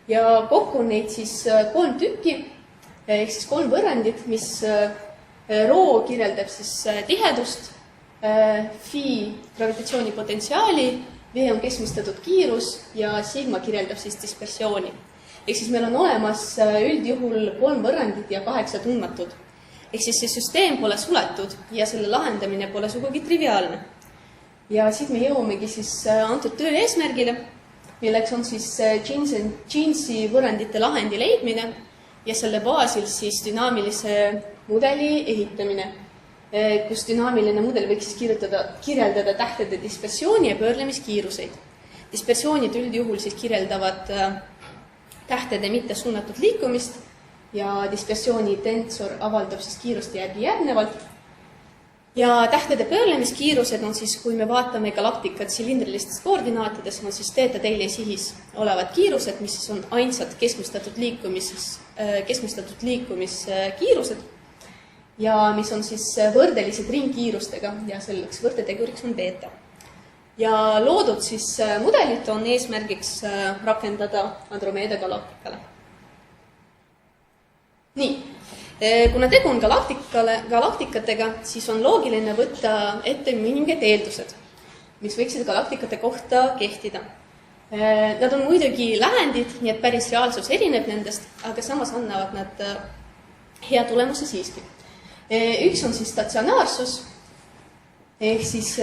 Ja kokku on neid siis 3 tükki, ehk siis 3 võrrandit, mis rho kirjeldab siis tihedust, phi gravitatsioonipotentsiaali, v on keskmistatud kiirus ja sigma kirjeldab siis dispersiooni. Ehk siis meil on olemas üldjuhul 3 võrrandit ja 8 tundmatud. Ehk siis see süsteem pole suletud ja selle lahendamine pole sugugi triviaalne. Ja siit me jõuamegi siis antud töö eesmärgile, milleks on siis Jeansi võrrandite lahendi leidmine ja selle baasil siis dünaamilise mudeli ehitamine, kus dünaamiline mudel võiks siis kirjeldada tähtede dispersiooni ja pöörlemiskiiruseid. Dispersioonid üldjuhul siis kirjeldavad tähtede mitte suunatud liikumist ja dispersiooni tensor avaldab siis kiirust järgnevalt. Ja tähtede pöörlemiskiirused on siis, kui me vaatame galaktikat silindrilistes koordinaatides, on siis teeta teile sihis olevad kiirused, mis on ainsad keskmistatud liikumiskiirused ja mis on siis võrdelised ringkiirustega ja selleks võrdeteguriks on beta. Ja loodud siis mudelit on eesmärgiks rakendada Andromeeda galaktikale. Nii. Kuna tegu on galaktikatega, siis on loogiline võtta ette mõningad eeldused, mis võiksid galaktikate kohta kehtida. Nad on muidugi lähendid, nii et päris reaalsus erineb nendest, aga samas annavad nad hea tulemuse siiski. Üks on siis statsionaarsus, ehk siis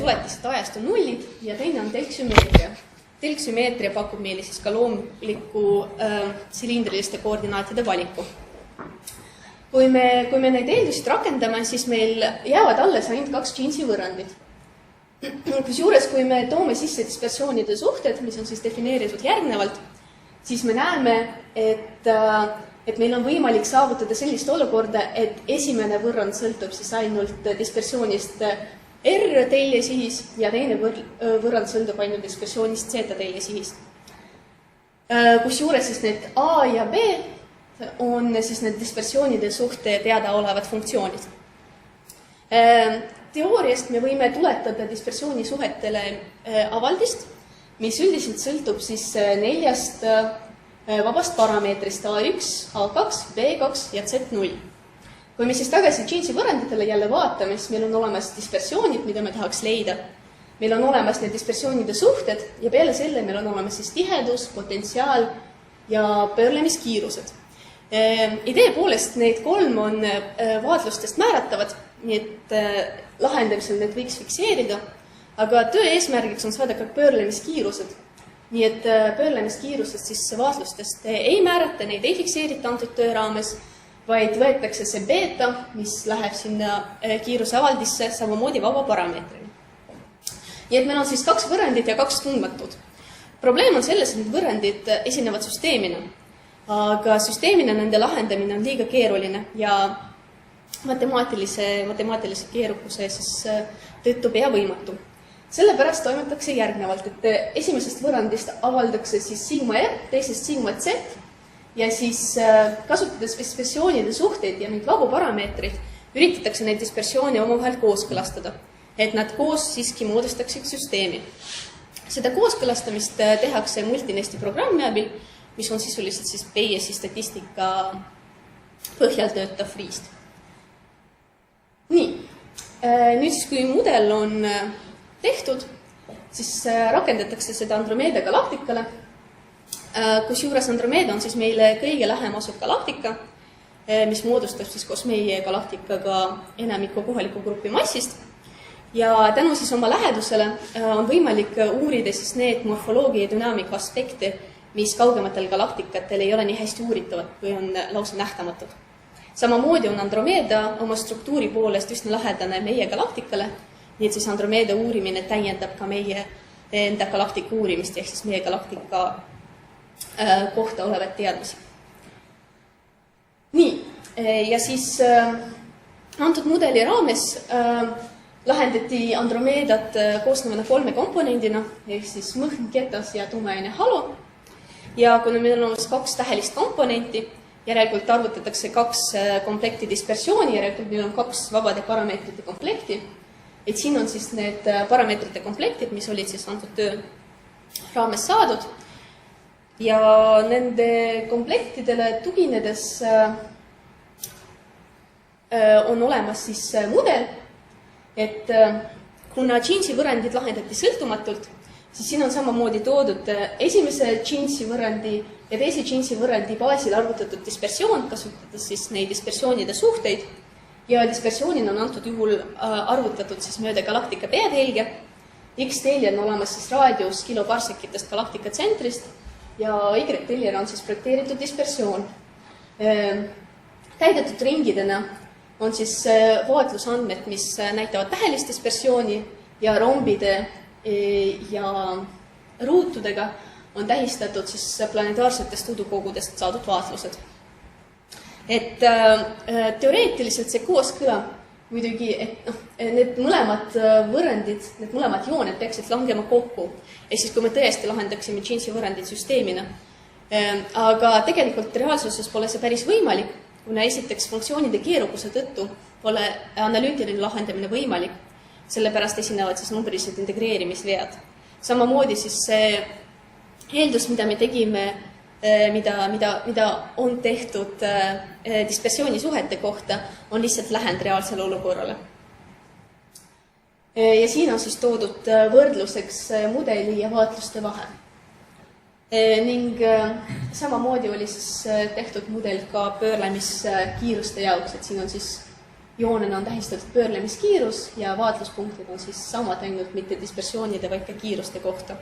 tuletised ajast on nullid ja teine on telksümeetria. Telksümeetria pakub meile siis ka loomuliku silindriliste koordinaatide valiku. Kui me neid eeldusid rakendame, siis meil jäävad alles ainult 2 Jeansi võrrandit. Kusjuures, kui me toome sisse dispersioonide suhted, mis on siis defineeritud järgnevalt, siis me näeme, et meil on võimalik saavutada sellist olukorda, et esimene võrrand sõltub siis ainult dispersioonist R teljesihis ja teine võrrand sõltub ainult dispersioonist Z teljesihist. Kusjuures siis need A ja B on siis need dispersioonide suhte teadaolevad funktsioonid. Teooriast me võime tuletada dispersiooni suhetele avaldist, mis üldiselt sõltub siis 4 vabast parameetrist A1, A2, B2 ja Z0. Kui me siis tagasi Jeansi võrranditele jälle vaatame, siis meil on olemas dispersioonid, mida me tahaks leida. Meil on olemas need dispersioonide suhted ja peale selle meil on olemas siis tihedus, potentsiaal ja pöörlemiskiirused. Idee poolest need 3 on vaatlustest määratavad, nii et lahendamisel need võiks fikseerida, aga töö eesmärgiks on saada ka pöörlemiskiirused. Nii et pöörlemiskiirused siis vaatlustest ei määrata, neid ei fikseerita antud töö raames, vaid võetakse see beta, mis läheb sinna kiiruse avaldisse samamoodi vaba parameetrina. Nii et meil on siis 2 võrrandit ja 2 tundmatud. Probleem on selles, et need võrrandid esinevad süsteemina, aga süsteemina nende lahendamine on liiga keeruline ja matemaatilise keerukuse siis tõttu pea võimatu. Sellepärast toimetatakse järgnevalt, et esimesest võrrandist avaldakse siis sigma R, teisest sigma Z ja siis kasutades dispersioonide suhteid ja neid vabu parameetreid, üritatakse neid dispersioone omavahel kooskõlastada, et nad koos siiski moodustaksid süsteemi. Seda kooskõlastamist tehakse multinesti programmi abil, mis on sisuliselt siis Bayesi statistika põhjal töötav riist. Nii, nüüd siis kui mudel on tehtud, siis rakendatakse seda Andromeeda galaktikale, kusjuures Andromeeda on siis meile kõige lähem asuv galaktika, mis moodustab siis koos meie galaktikaga enamiku kohaliku grupi massist. Ja tänu siis oma lähedusele on võimalik uurida siis need morfoloogia ja dünaamika aspekte, mis kaugematel galaktikatel ei ole nii hästi uuritavad või on lausa nähtamatud. Samamoodi on Andromeeda oma struktuuri poolest üsna lähedane meie galaktikale, nii et siis Andromeeda uurimine täiendab ka meie enda galaktika uurimist, ehk siis meie galaktika kohta olevat teadmisi. Nii, ja siis antud mudeli raames lahendati Andromeedat koosnevana 3 komponendina, ehk siis mõhn, ketas ja tumeaine halo. Ja kuna meil on 2 tähelist komponenti, järelikult arvutatakse 2 komplekti dispersiooni, järelikult meil on 2 vabade parameetrite komplekti. Et siin on siis need parameetrite komplektid, mis olid siis antud töö raames saadud. Ja nende komplektidele tuginedes on olemas siis mudel, et kuna Jeansi võrrandid lahendati sõltumatult, siis siin on samamoodi toodud esimese Jeansi võrrandi ja teise Jeansi võrrandi baasil arvutatud dispersioon, kasutades siis neid dispersioonide suhteid. Ja dispersioonina on antud juhul arvutatud siis mööda galaktika peatelge. X-telje on olemas siis raadius kiloparsekitest galaktika tsentrist ja Y-teljer on siis projekteeritud dispersioon. Täidetud ringidena on siis vaatlusandmed, mis näitavad tähelist dispersiooni ja rombide ja ruutudega on tähistatud siis planetaarsetest udukogudest saadud vaatlused. Et teoreetiliselt see kooskõla muidugi, et need mõlemad võrrandid, need mõlemad jooned peaksid langema kokku. Ehk siis, kui me tõesti lahendaksime Jeansi võrandid süsteemina. Aga tegelikult reaalsuses pole see päris võimalik, kuna esiteks funktsioonide keerukuse tõttu pole analüütiline lahendamine võimalik, sellepärast esinevad siis numbrilised integreerimisvead. Samamoodi siis see eeldus, mida me tegime, mida on tehtud dispersiooni suhete kohta, on lihtsalt lähend reaalsele olukorrale. ja siin on siis toodud võrdluseks mudeli ja vaatluste vahe. Ning samamoodi oli siis tehtud mudel ka pöörlemiskiiruste jaoks, et siin on siis joonena on tähistatud pöörlemiskiirus ja vaatluspunktid on siis samad ainult mitte dispersioonide, vaid ka kiiruste kohta.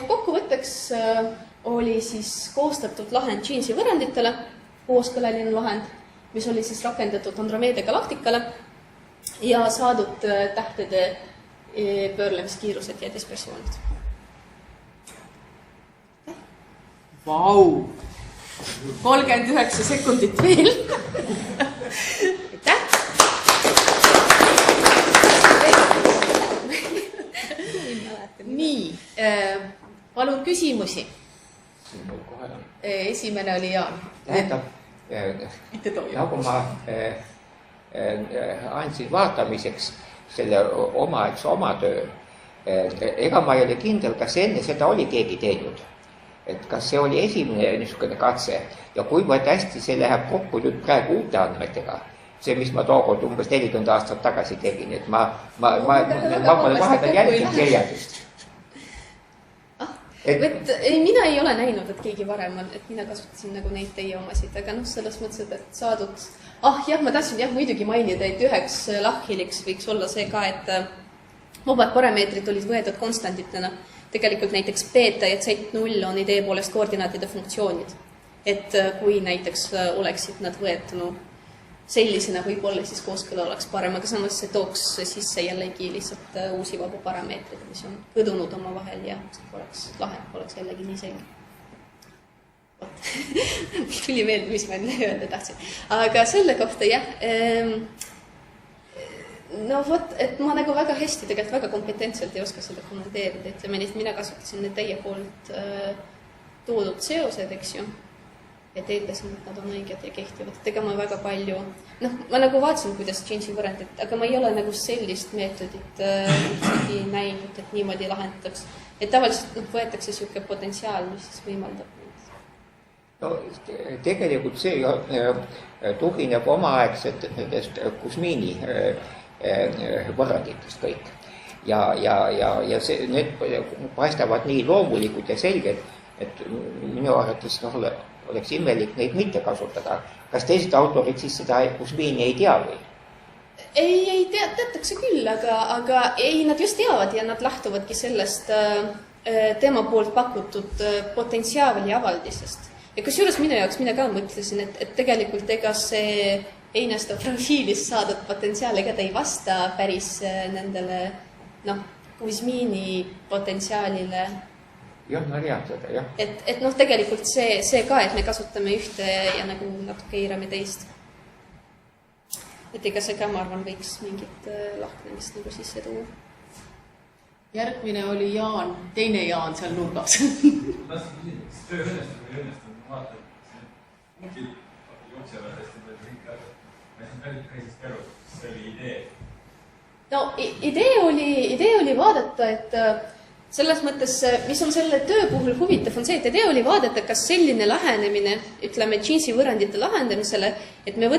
Kokkuvõtteks oli siis koostatud lahend Jeansi võrranditele, kooskõlaline lahend, mis oli siis rakendatud Andromeeda galaktikale ja saadud tähtede pöörlemiskiirused ja dispersioonid. Vau! 39 sekundit veel. Aitäh! Nii, palun küsimusi. Esimene oli Jaan. Tähendab, nagu ma andsin vaatamiseks selle oma töö, ega ma ei ole kindel, kas enne seda oli keegi teinud. Et kas see oli esimene niisugune katse ja kuivõrd hästi see läheb kokku nüüd praegu uute andmetega, see, mis ma tookord umbes 40 aastat tagasi tegin, et ma vahepeal jälgin kirjandust. Mina ei ole näinud, et keegi varem on, et mina kasutasin nagu neid teie omasid, aga selles mõttes, et saadud... ma tahtsin muidugi mainida, et üheks lahkheliks võiks olla see ka, et vabad parameetrid olid võetud konstantitena. Tegelikult näiteks beta ja z0 on idee poolest koordinaatide funktsioonid. Et kui näiteks oleksid nad võetunu sellisena, võib-olla siis kooskõla oleks parem, aga samas see tooks sisse jällegi lihtsalt uusi vabu parameetrid, mis on kõdunud oma vahel ja oleks lahe, oleks jällegi nii selge. Tuli meelde, mis ma enne öelda tahtsin. Aga selle kohta et ma nagu väga hästi, tegelikult väga kompetentselt ei oska seda kommenteerida, ütleme nii, et mina kasutasin need teie poolt toodud seosed, eks ju, et eeldasin, et nad on õiged ja kehtivad, et ega ma väga palju, ma nagu vaatasin, kuidas Jeansi võrrandit, aga ma ei ole nagu sellist meetodit üldse näinud, et niimoodi lahendatakse. Et tavaliselt võetakse siuke potentsiaal, mis siis võimaldab neid. No tegelikult see tugineb omaaegsetest Kuzmini võrranditest kõik. Ja need paistavad nii loomulikud ja selged, et minu arvates oleks imelik neid mitte kasutada. Kas teised autorid siis seda Kuzmini ei tea või? Ei teatakse küll, aga ei, nad just teavad ja nad lähtuvadki sellest tema poolt pakutud potentsiaali avaldisest. Ja kusjuures minu jaoks mina ka mõtlesin, et tegelikult ega see Einasta profiilist saadud potentsiaal, ega ta ei vasta päris nendele Kuzmini potentsiaalile. Jah, ma tean seda, jah. Et tegelikult see ka, et me kasutame ühte ja nagu natuke eirame teist. Et ega see ka, ma arvan, võiks mingit lahknemist nagu sisse tuua. Järgmine oli Jaan, teine Jaan seal nurgas. Tahtsin küsida, kas töö õnnestab või õnnestab, ma vaatan, et punktid jooksevad hästi palju kõik ära. Ma ei saa päris aru, kas see oli idee. No, idee oli vaadata, et selles mõttes, mis on selle töö puhul huvitav, on see, et idee oli vaadata, kas selline lähenemine, ütleme, Jeansi võrrandite lahendamisele, et me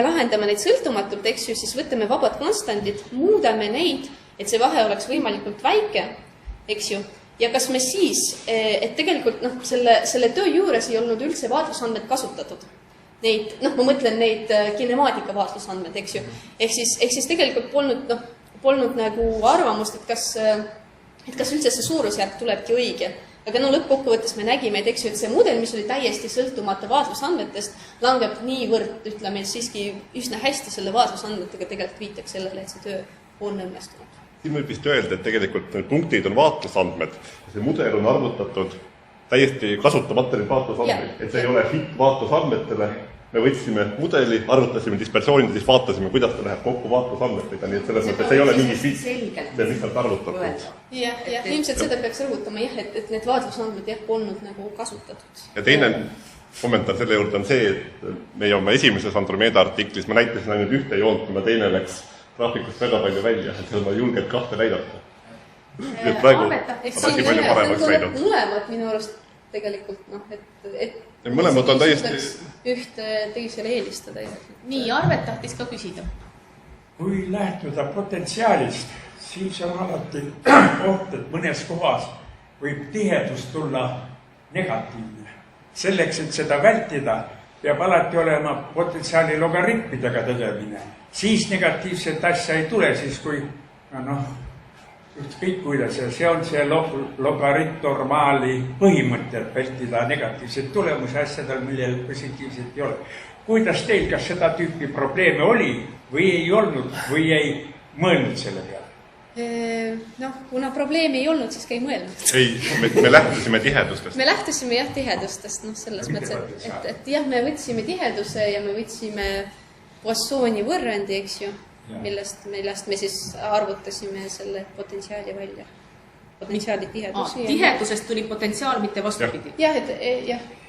lahendame neid sõltumatult, eks ju, siis võtame vabad konstandid, muudame neid, et see vahe oleks võimalikult väike, eks ju, ja kas me siis, et tegelikult selle töö juures ei olnud üldse vaatlusandmed kasutatud. Neid, ma mõtlen neid kinemaatika vaatlusandmed, eks ju. Ehk siis tegelikult polnud nagu arvamust, et kas üldse see suurusjärk tulebki õige. Aga lõppkokkuvõttes me nägime, et see mudel, mis oli täiesti sõltumata vaatlusandmetest, langeb niivõrd, ütleme, siiski üsna hästi selle vaatlusandmetega tegelikult viitaks sellele, et see töö on õnnestunud. Siin võib vist öelda, et tegelikult need punktid on vaatlusandmed. See mudel on arvutatud täiesti kasutamata neid vaatlusandmeid, et see ei ole fit vaatlusandmetele. Me võtsime mudeli, arvutasime dispersioonid, siis vaatasime, kuidas ta läheb kokku vaatlusandmetega, nii et selles mõttes ei ole mingi fit, see on lihtsalt arvutatud. Jah, ilmselt seda peaks rõhutama, et need vaatlusandmed polnud nagu kasutatud. Ja teine kommentaar selle juurde on see, et meie oma esimeses Andromeeda artiklis ma näitasin ainult ühte joont, kuna teine läks graafikust väga palju välja, et seal ma julgelt kahte näidata. Praegu on asi palju paremaks näidanud. Mõlemad minu arust tegelikult noh, et mõlemad on täiesti... ühte teisele eelistada. Nii, Arvet tahtis ka küsida. Kui lähtuda potentsiaalist, siis on alati oht, et mõnes kohas võib tihedus tulla negatiivne. Selleks, et seda vältida, peab alati olema potentsiaali logaritmidega tegemine. Siis negatiivset asja ei tule, siis kui ükskõik kuidas ja see on see logaritmnormaali põhimõte, et vältida negatiivseid tulemusi asjadel, millel positiivset ei ole. Kuidas teil, kas seda tüüpi probleeme oli või ei olnud või ei mõelnud selle peale? Kuna probleemi ei olnud, siis ka ei mõelnud. Ei, me lähtusime tihedustest. Me lähtusime tihedustest, selles mõttes, et jah, me võtsime tiheduse ja me võtsime Poissoni võrrandi, eks ju, millest me siis arvutasime selle potentsiaali välja. Potentsiaali tihedusi. Tihedusest tuli potentsiaal, mitte vastupidi. Jah,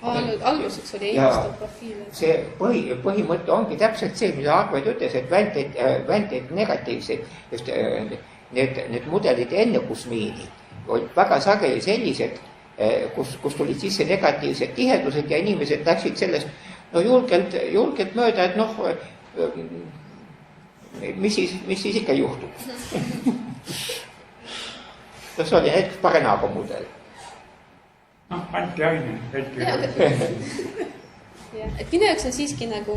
alguseks oli eelistav profiil. See põhimõte ongi täpselt see, mida Arvet ütles, et vältid negatiivseid, just need mudelid enne Kuzmini olid väga sageli sellised, kus tulid sisse negatiivsed tihedused ja inimesed läksid sellest julgelt mööda, et mis siis ikka juhtub. See oli näiteks Parenago mudel. Anti aine. Et minu jaoks on siiski nagu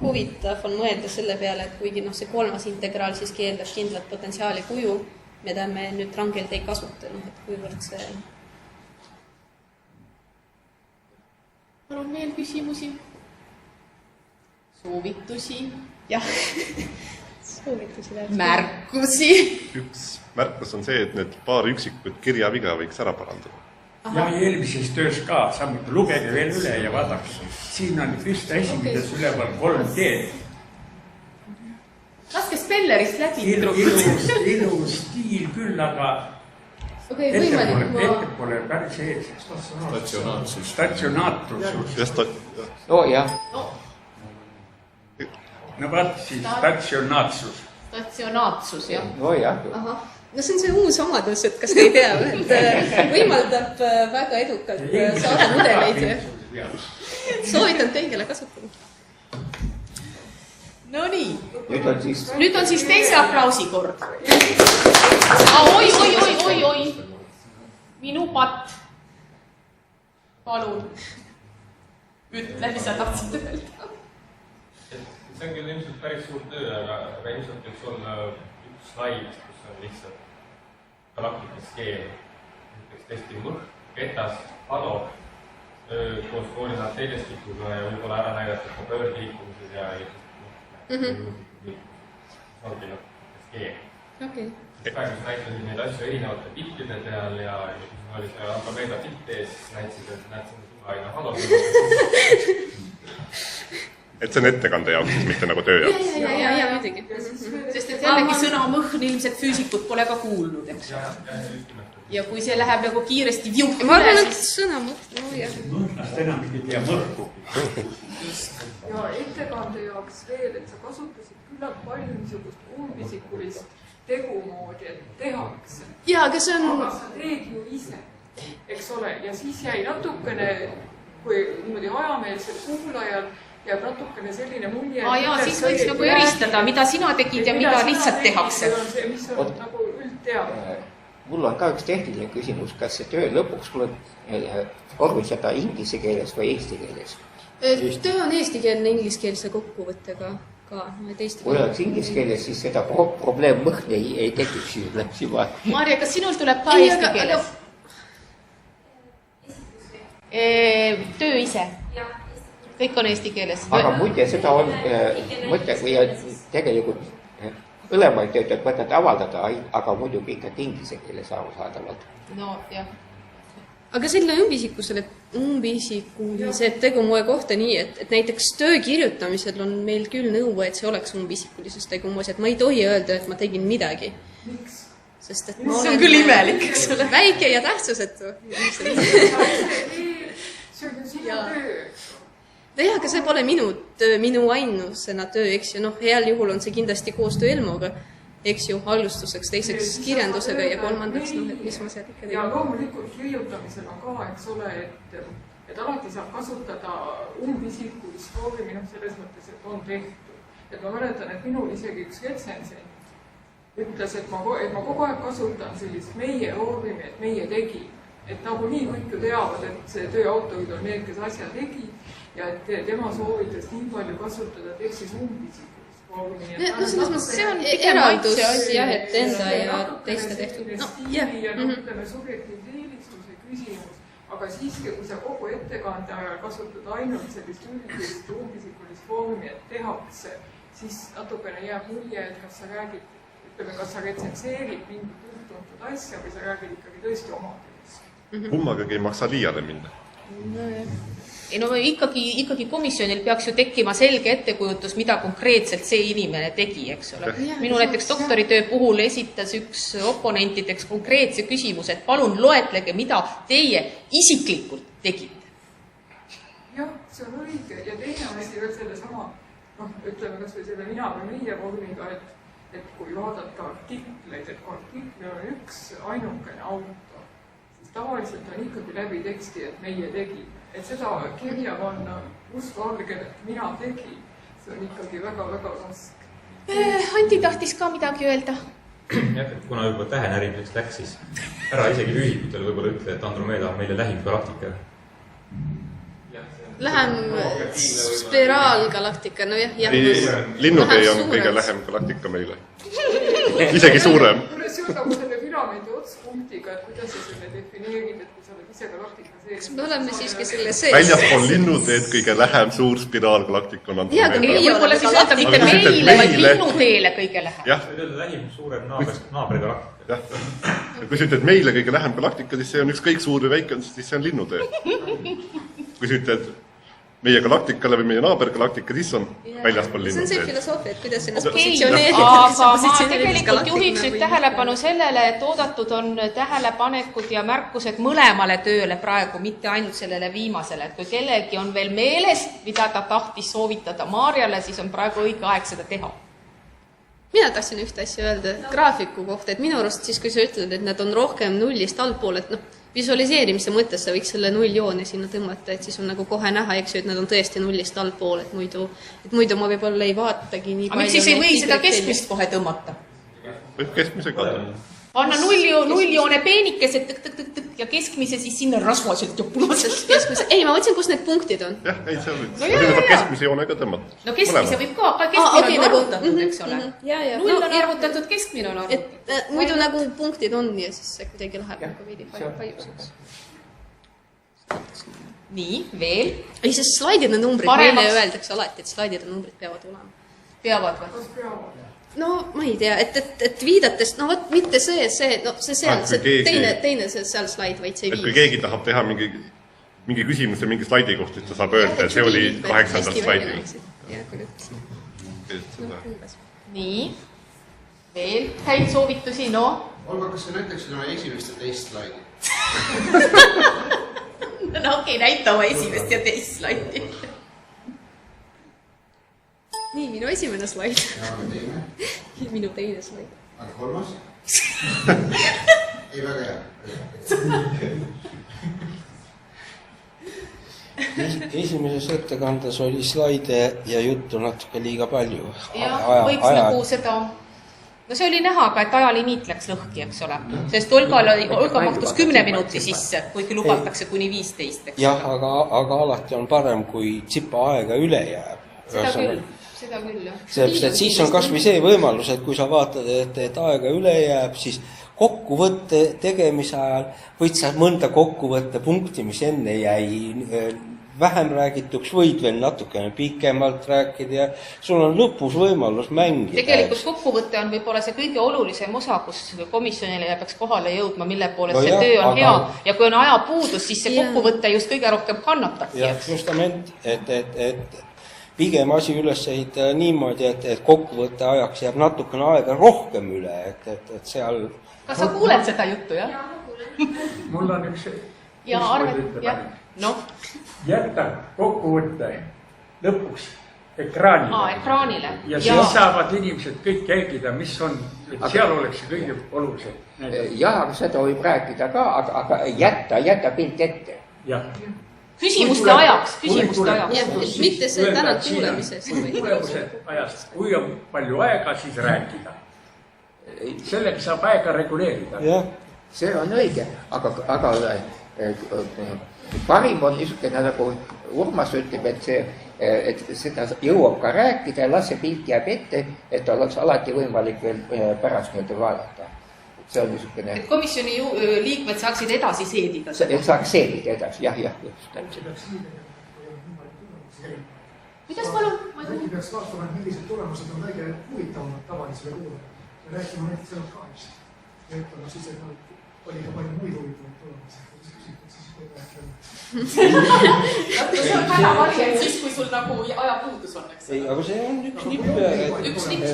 huvitav on mõelda selle peale, et kuigi see kolmas integraal siiski eeldab kindlat potentsiaali kuju, mida me nüüd rangelt ei kasuta, et kuivõrd see... Palun veel küsimusi? Soovitusi? Jah, soovitusi läheb. Märkusi? Üks märkus on see, et need paar üksikut kirjaviga võiks ära parandada. Ja eelmises töös ka, samuti lugege veel üle ja vaadake. Siin on just esimeses üleval 3D. Laske spellerist läbi. Ilus stiil küll, aga ettepoole päris ees. Statsionaatrusus. Jah. No vaat siis statsionaatsus. Statsionaatsus, jah. Jah. See on see uus omadus, et kas te ei tea, et võimaldab väga edukalt saada mudeleid. Soovitan teigele kasutada. No nii. Nüüd on siis teise aplausi kord. Oi. Minu patt. Palun. Ütle, mis sa tahtsid öelda. See on küll ilmselt päris suur töö, aga ilmselt võiks olla üks slaid, kus on lihtsalt galaktika skeem, näiteks testi mõh, ketas, halo, koos koolina teleskikuga ja võib-olla ära näidata ka pöördliikumised ja ongi skeem. Praegu näitasid neid asju erinevate bittide peal ja kui oli see Andromeda bitt ees, siis näitasid, et näed sinna suvaina halo. Et see on ettekande jaoks, siis mitte nagu töö jaoks. Ja, muidugi. Sest et jällegi sõna mõhn ilmselt füüsikud pole ka kuulnud, eks. Ja kui see läheb nagu kiiresti viuk üle, siis... Ma arvan, et sõna mõhn, jah. Mõhnast enam ei tea mõhku. Ja ettekande jaoks veel, et sa kasutasid küllalt palju niisugust umbisikulist tegumoodi, et tehakse. Ja, aga see on... Aga sa teed ju ise, eks ole. Ja siis jäi natukene, kui niimoodi ajameelsel kuulajal ja natukene selline mulje... Siis võiks nagu eristada, mida sina tegid ja mida lihtsalt tehakse. Mis on nagu üldteada. Mul on ka üks tehniline küsimus, kas see töö lõpuks tuleb orvistada inglise keeles või eesti keeles? Töö on eestikeelne ingliskeelse kokkuvõttega ka. Kui oleks inglise keeles, siis seda probleem mõhn ei tekiks juba. Marja, kas sinul tuleb ka eesti keeles? Töö ise? Kõik on eesti keeles. Aga muide, seda on mõte, kui tegelikult õlemaid töötajad võtad avaldada, aga muidugi ikka inglise keeles arusaadavalt. No, jah. Aga selle umbisikulise tegumoe kohta nii, et näiteks töö kirjutamisel on meil küll nõue, et see oleks umbisikulises tegumoes, et ma ei tohi öelda, et ma tegin midagi. Miks? Sest et see on küll imelik, eks ole. Väike ja tähtsusetu. See on ju sinu töö. Jah, aga see pole minu ainusena töö, eks ju. Heal juhul on see kindlasti koostöö Elmoga. eks ju, alustuseks, teiseks kirjandusega ja kolmandaks, noh, et mis ma sealt ikka ja tegin. loomulikult kirjutamisel on ka, eks ole, et alati saab kasutada umbisikulist vormi, noh, selles mõttes, et on tehtud. Et ma mäletan, et minul isegi üks retsensen ütles, et ma kogu aeg kasutan sellist meie vormi, et meie tegi. Et nagunii kõik ju teavad, et see tööautorid on need, kes asja tegi ja et tema soovitas nii palju kasutada tekstis umbisikulist vormi. No selles mõttes see on eraldus jah, et enda ja teiste tehtud. No, ja ütleme subjektiivse eelistuse küsimus, aga siiski, kui sa kogu ettekande ajal kasutad ainult sellist üldist umbisikulist vormi, et tehakse, siis natukene jääb mulje, et kas sa räägid, ütleme, kas sa retsenseerid mingit üldtuntud asja või sa räägid ikkagi tõesti omadest. Kummagagi ei maksa liiale minna. Ei no ikkagi komisjonil peaks ju tekkima selge ettekujutus, mida konkreetselt see inimene tegi, eks ole. Minu näiteks doktoritöö puhul esitas üks oponentideks konkreetse küsimuse, et palun loetlege, mida teie isiklikult tegite. Jah, see on õige ja teine asi veel selle sama, ütleme kas või selle mina või meie vormiga, et kui vaadata artikleid, et kui artikli on üks ainukene autor, tavaliselt on ikkagi läbi teksti, et meie tegi. Et seda kirja panna mustvalgel, et mina tegin, see on ikkagi väga-väga raske. Anti tahtis ka midagi öelda. Jah, et kuna juba tähenärimiseks läks, siis ära isegi füüsikutele võib-olla ütle, et Andromeda on meile lähim galaktika. Lähem spiraalgalaktika, no jah. Linnutee on kõige lähem galaktika meile. Isegi suurem. Kuidas nagu selle filamendi otspunktiga, et kuidas sa selle defineerid, et kui sa oled ise galaktika sees? Me oleme siiski selle sees. Väljaspool linnuteed kõige lähem suur spiraalgalaktika on Andromeda. Võib-olla siis öelda mitte meile, vaid linnuteele kõige lähem. Jah. Lähim suurem naabrigalaktika. Jah. Kui sa ütled meile kõige lähem galaktika, siis see on ükskõik suur või väike, siis see on linnutee. Kui sa ütled meie galaktikale või meie naabergalaktika, siis on väljaspool linnutee. See on see filosoofia, et kuidas ennast Aga positsioneerida. ma tegelikult juhiks nüüd tähelepanu sellele, et oodatud on tähelepanekud ja märkused mõlemale tööle praegu, mitte ainult sellele viimasele. Et kui kellegi on veel meeles, mida ta tahtis soovitada Maarjale, siis on praegu õige aeg seda teha. Mina tahtsin ühte asja öelda graafiku kohta, et minu arust siis, kui sa ütled, et need on rohkem nullist allpool, et visualiseerimise mõttes sa võiks selle nulljoone sinna tõmmata, et siis on nagu kohe näha, eks ju, et nad on tõesti nullist allpool, et muidu ma võib-olla ei vaatagi nii palju. Aga miks siis ei või seda keskmist kohe tõmmata? Võib keskmisega Panna nulljoone peenikesed ja keskmise siis sinna rasvaselt ja punaselt. Ei, ma mõtlesin, kus need punktid on. Jah, ei, see võib keskmise joonega tõmmata. No keskmise võib ka, aga keskmine on arvutatud, eks ole. Null on arvutatud, keskmine on arvutatud. Muidu nagu punktid on ja siis see kuidagi läheb nagu veidi paljuseks. Nii, veel? Ei, sest slaidid on numbrid. Meile öeldakse alati, et slaidid on numbrid peavad olema. Peavad või? Kas peavad? No ma ei tea, et viidates, no võt, mitte see teine seal slaid, vaid see 5. Kui keegi tahab teha mingi küsimuse mingi slaidi kohta, siis ta saab öelda, et see oli 8. slaidil. Nii, veel häid soovitusi, no? Olga, kas sa näitaksid oma esimest ja teist slaidi? No okei, näita oma esimest ja teist slaidi. Nii, minu esimene slaid. Ja teine. Minu teine slaid. Aga kolmas? Ei, väga hea. Esimeses ettekandes oli slaide ja juttu natuke liiga palju. Võiks nagu seda... No see oli näha ka, et ajalimiit läks lõhki, eks ole. Sest Olga mahtus 10 minuti sisse, kuigi lubatakse kuni 15. Jah, aga alati on parem, kui tsipa aega üle jääb. Seda küll, jah. Sellepärast, et siis on kas või see võimalus, et kui sa vaatad, et aega üle jääb, siis kokkuvõtte tegemise ajal võid sa mõnda kokkuvõtte punkti, mis enne jäi vähem räägituks, võid veel natukene pikemalt rääkida ja sul on lõpus võimalus mängida. Tegelikult kokkuvõte on võib-olla see kõige olulisem osa, kus komisjonile peaks kohale jõudma, mille poolest see töö on hea ja kui on aja puudus, siis see kokkuvõte just kõige rohkem kannatab. Justament, et pigem asi üles ehitada niimoodi, et kokkuvõtte ajaks jääb natukene aega rohkem üle, et seal... Kas sa kuuled seda juttu, jah? Mul on üks ja arvet, jah. No. Jätta kokkuvõtte lõpuks ekraanile. Ekraanile. Ja siis saavad inimesed kõik jälgida, mis on, et seal oleks see kõige olulisem. Jah, aga seda võib rääkida ka, aga jätta pilt ette. Jah. Küsimuste ajaks. Mitte see täna kuulemises. Kuulemused ajast, kui on palju aega, siis rääkida. Sellega saab aega reguleerida. See on õige, aga parim on niisugune, nagu Urmas ütleb, et seda jõuab ka rääkida ja las see pilt jääb ette, et oleks alati võimalik veel pärast nüüd vaadata. See on niisugune... Et komisjoni liikmed saaksid edasi seedida. Et saaks seedida edasi, jah. Kuidas palun? Äkki peaks vaatama, et millised tulemused on kõige huvitavamad tavalisele kuule. Ja rääkima näiteks elektroonist. Ja ütlema siis, et oli ka palju muid huvitavaid tulemusi. See on väga valija siis, kui sul nagu ajapuudus on, eks? Ei, aga see on üks nipp,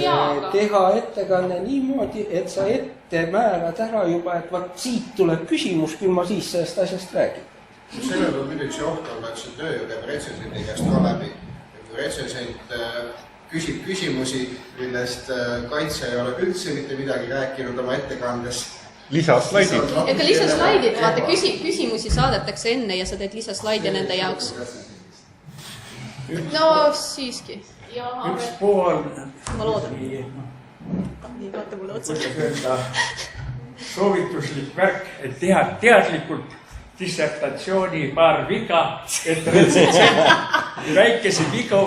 teha ettekanne niimoodi, et sa ette määrad ära juba, et vaat siit tuleb küsimus, küll ma siis sellest asjast räägin. Sellel on muidugi see oht on, et see töö ju käib retsensendi käest ka läbi. Kui retsensent küsib küsimusi, millest kaitse ei ole üldse mitte midagi rääkinud oma ettekandes. Lisaslaidid. Ega lisaslaidid, vaata, küsimusi saadetakse enne ja sa teed lisaslaide nende jaoks. No siiski. Üks pool ma loodan. Nii, vaata mulle otsa. Soovituslik värk, et teha teadlikult dissertatsiooni paar viga, et väikese viga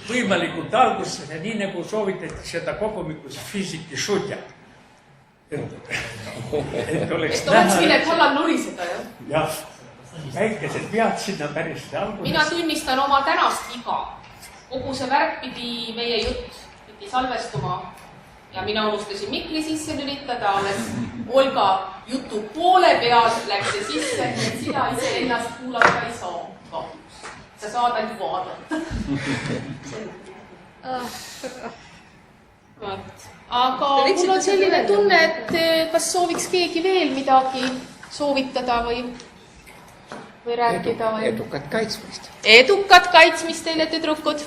võimalikult alguses ja nii nagu soovitati seda kogumikus füüsiki šutja. Et oleks mille kallal nuriseda, jah? Jah, väikesed vead sinna päris alguses. Mina tunnistan oma tänast viga. Kogu see värk pidi meie jutt pidi salvestuma ja mina unustasin mikri sisse lülitada, alles Olga jutu poole peal läks see sisse, et sina ise ennast kuulata ei saa kahjuks. Sa saad ainult vaadata. Aga mul on selline tunne, et kas sooviks keegi veel midagi soovitada või rääkida? Edukat kaitsmist. Edukat kaitsmist teile, tüdrukud!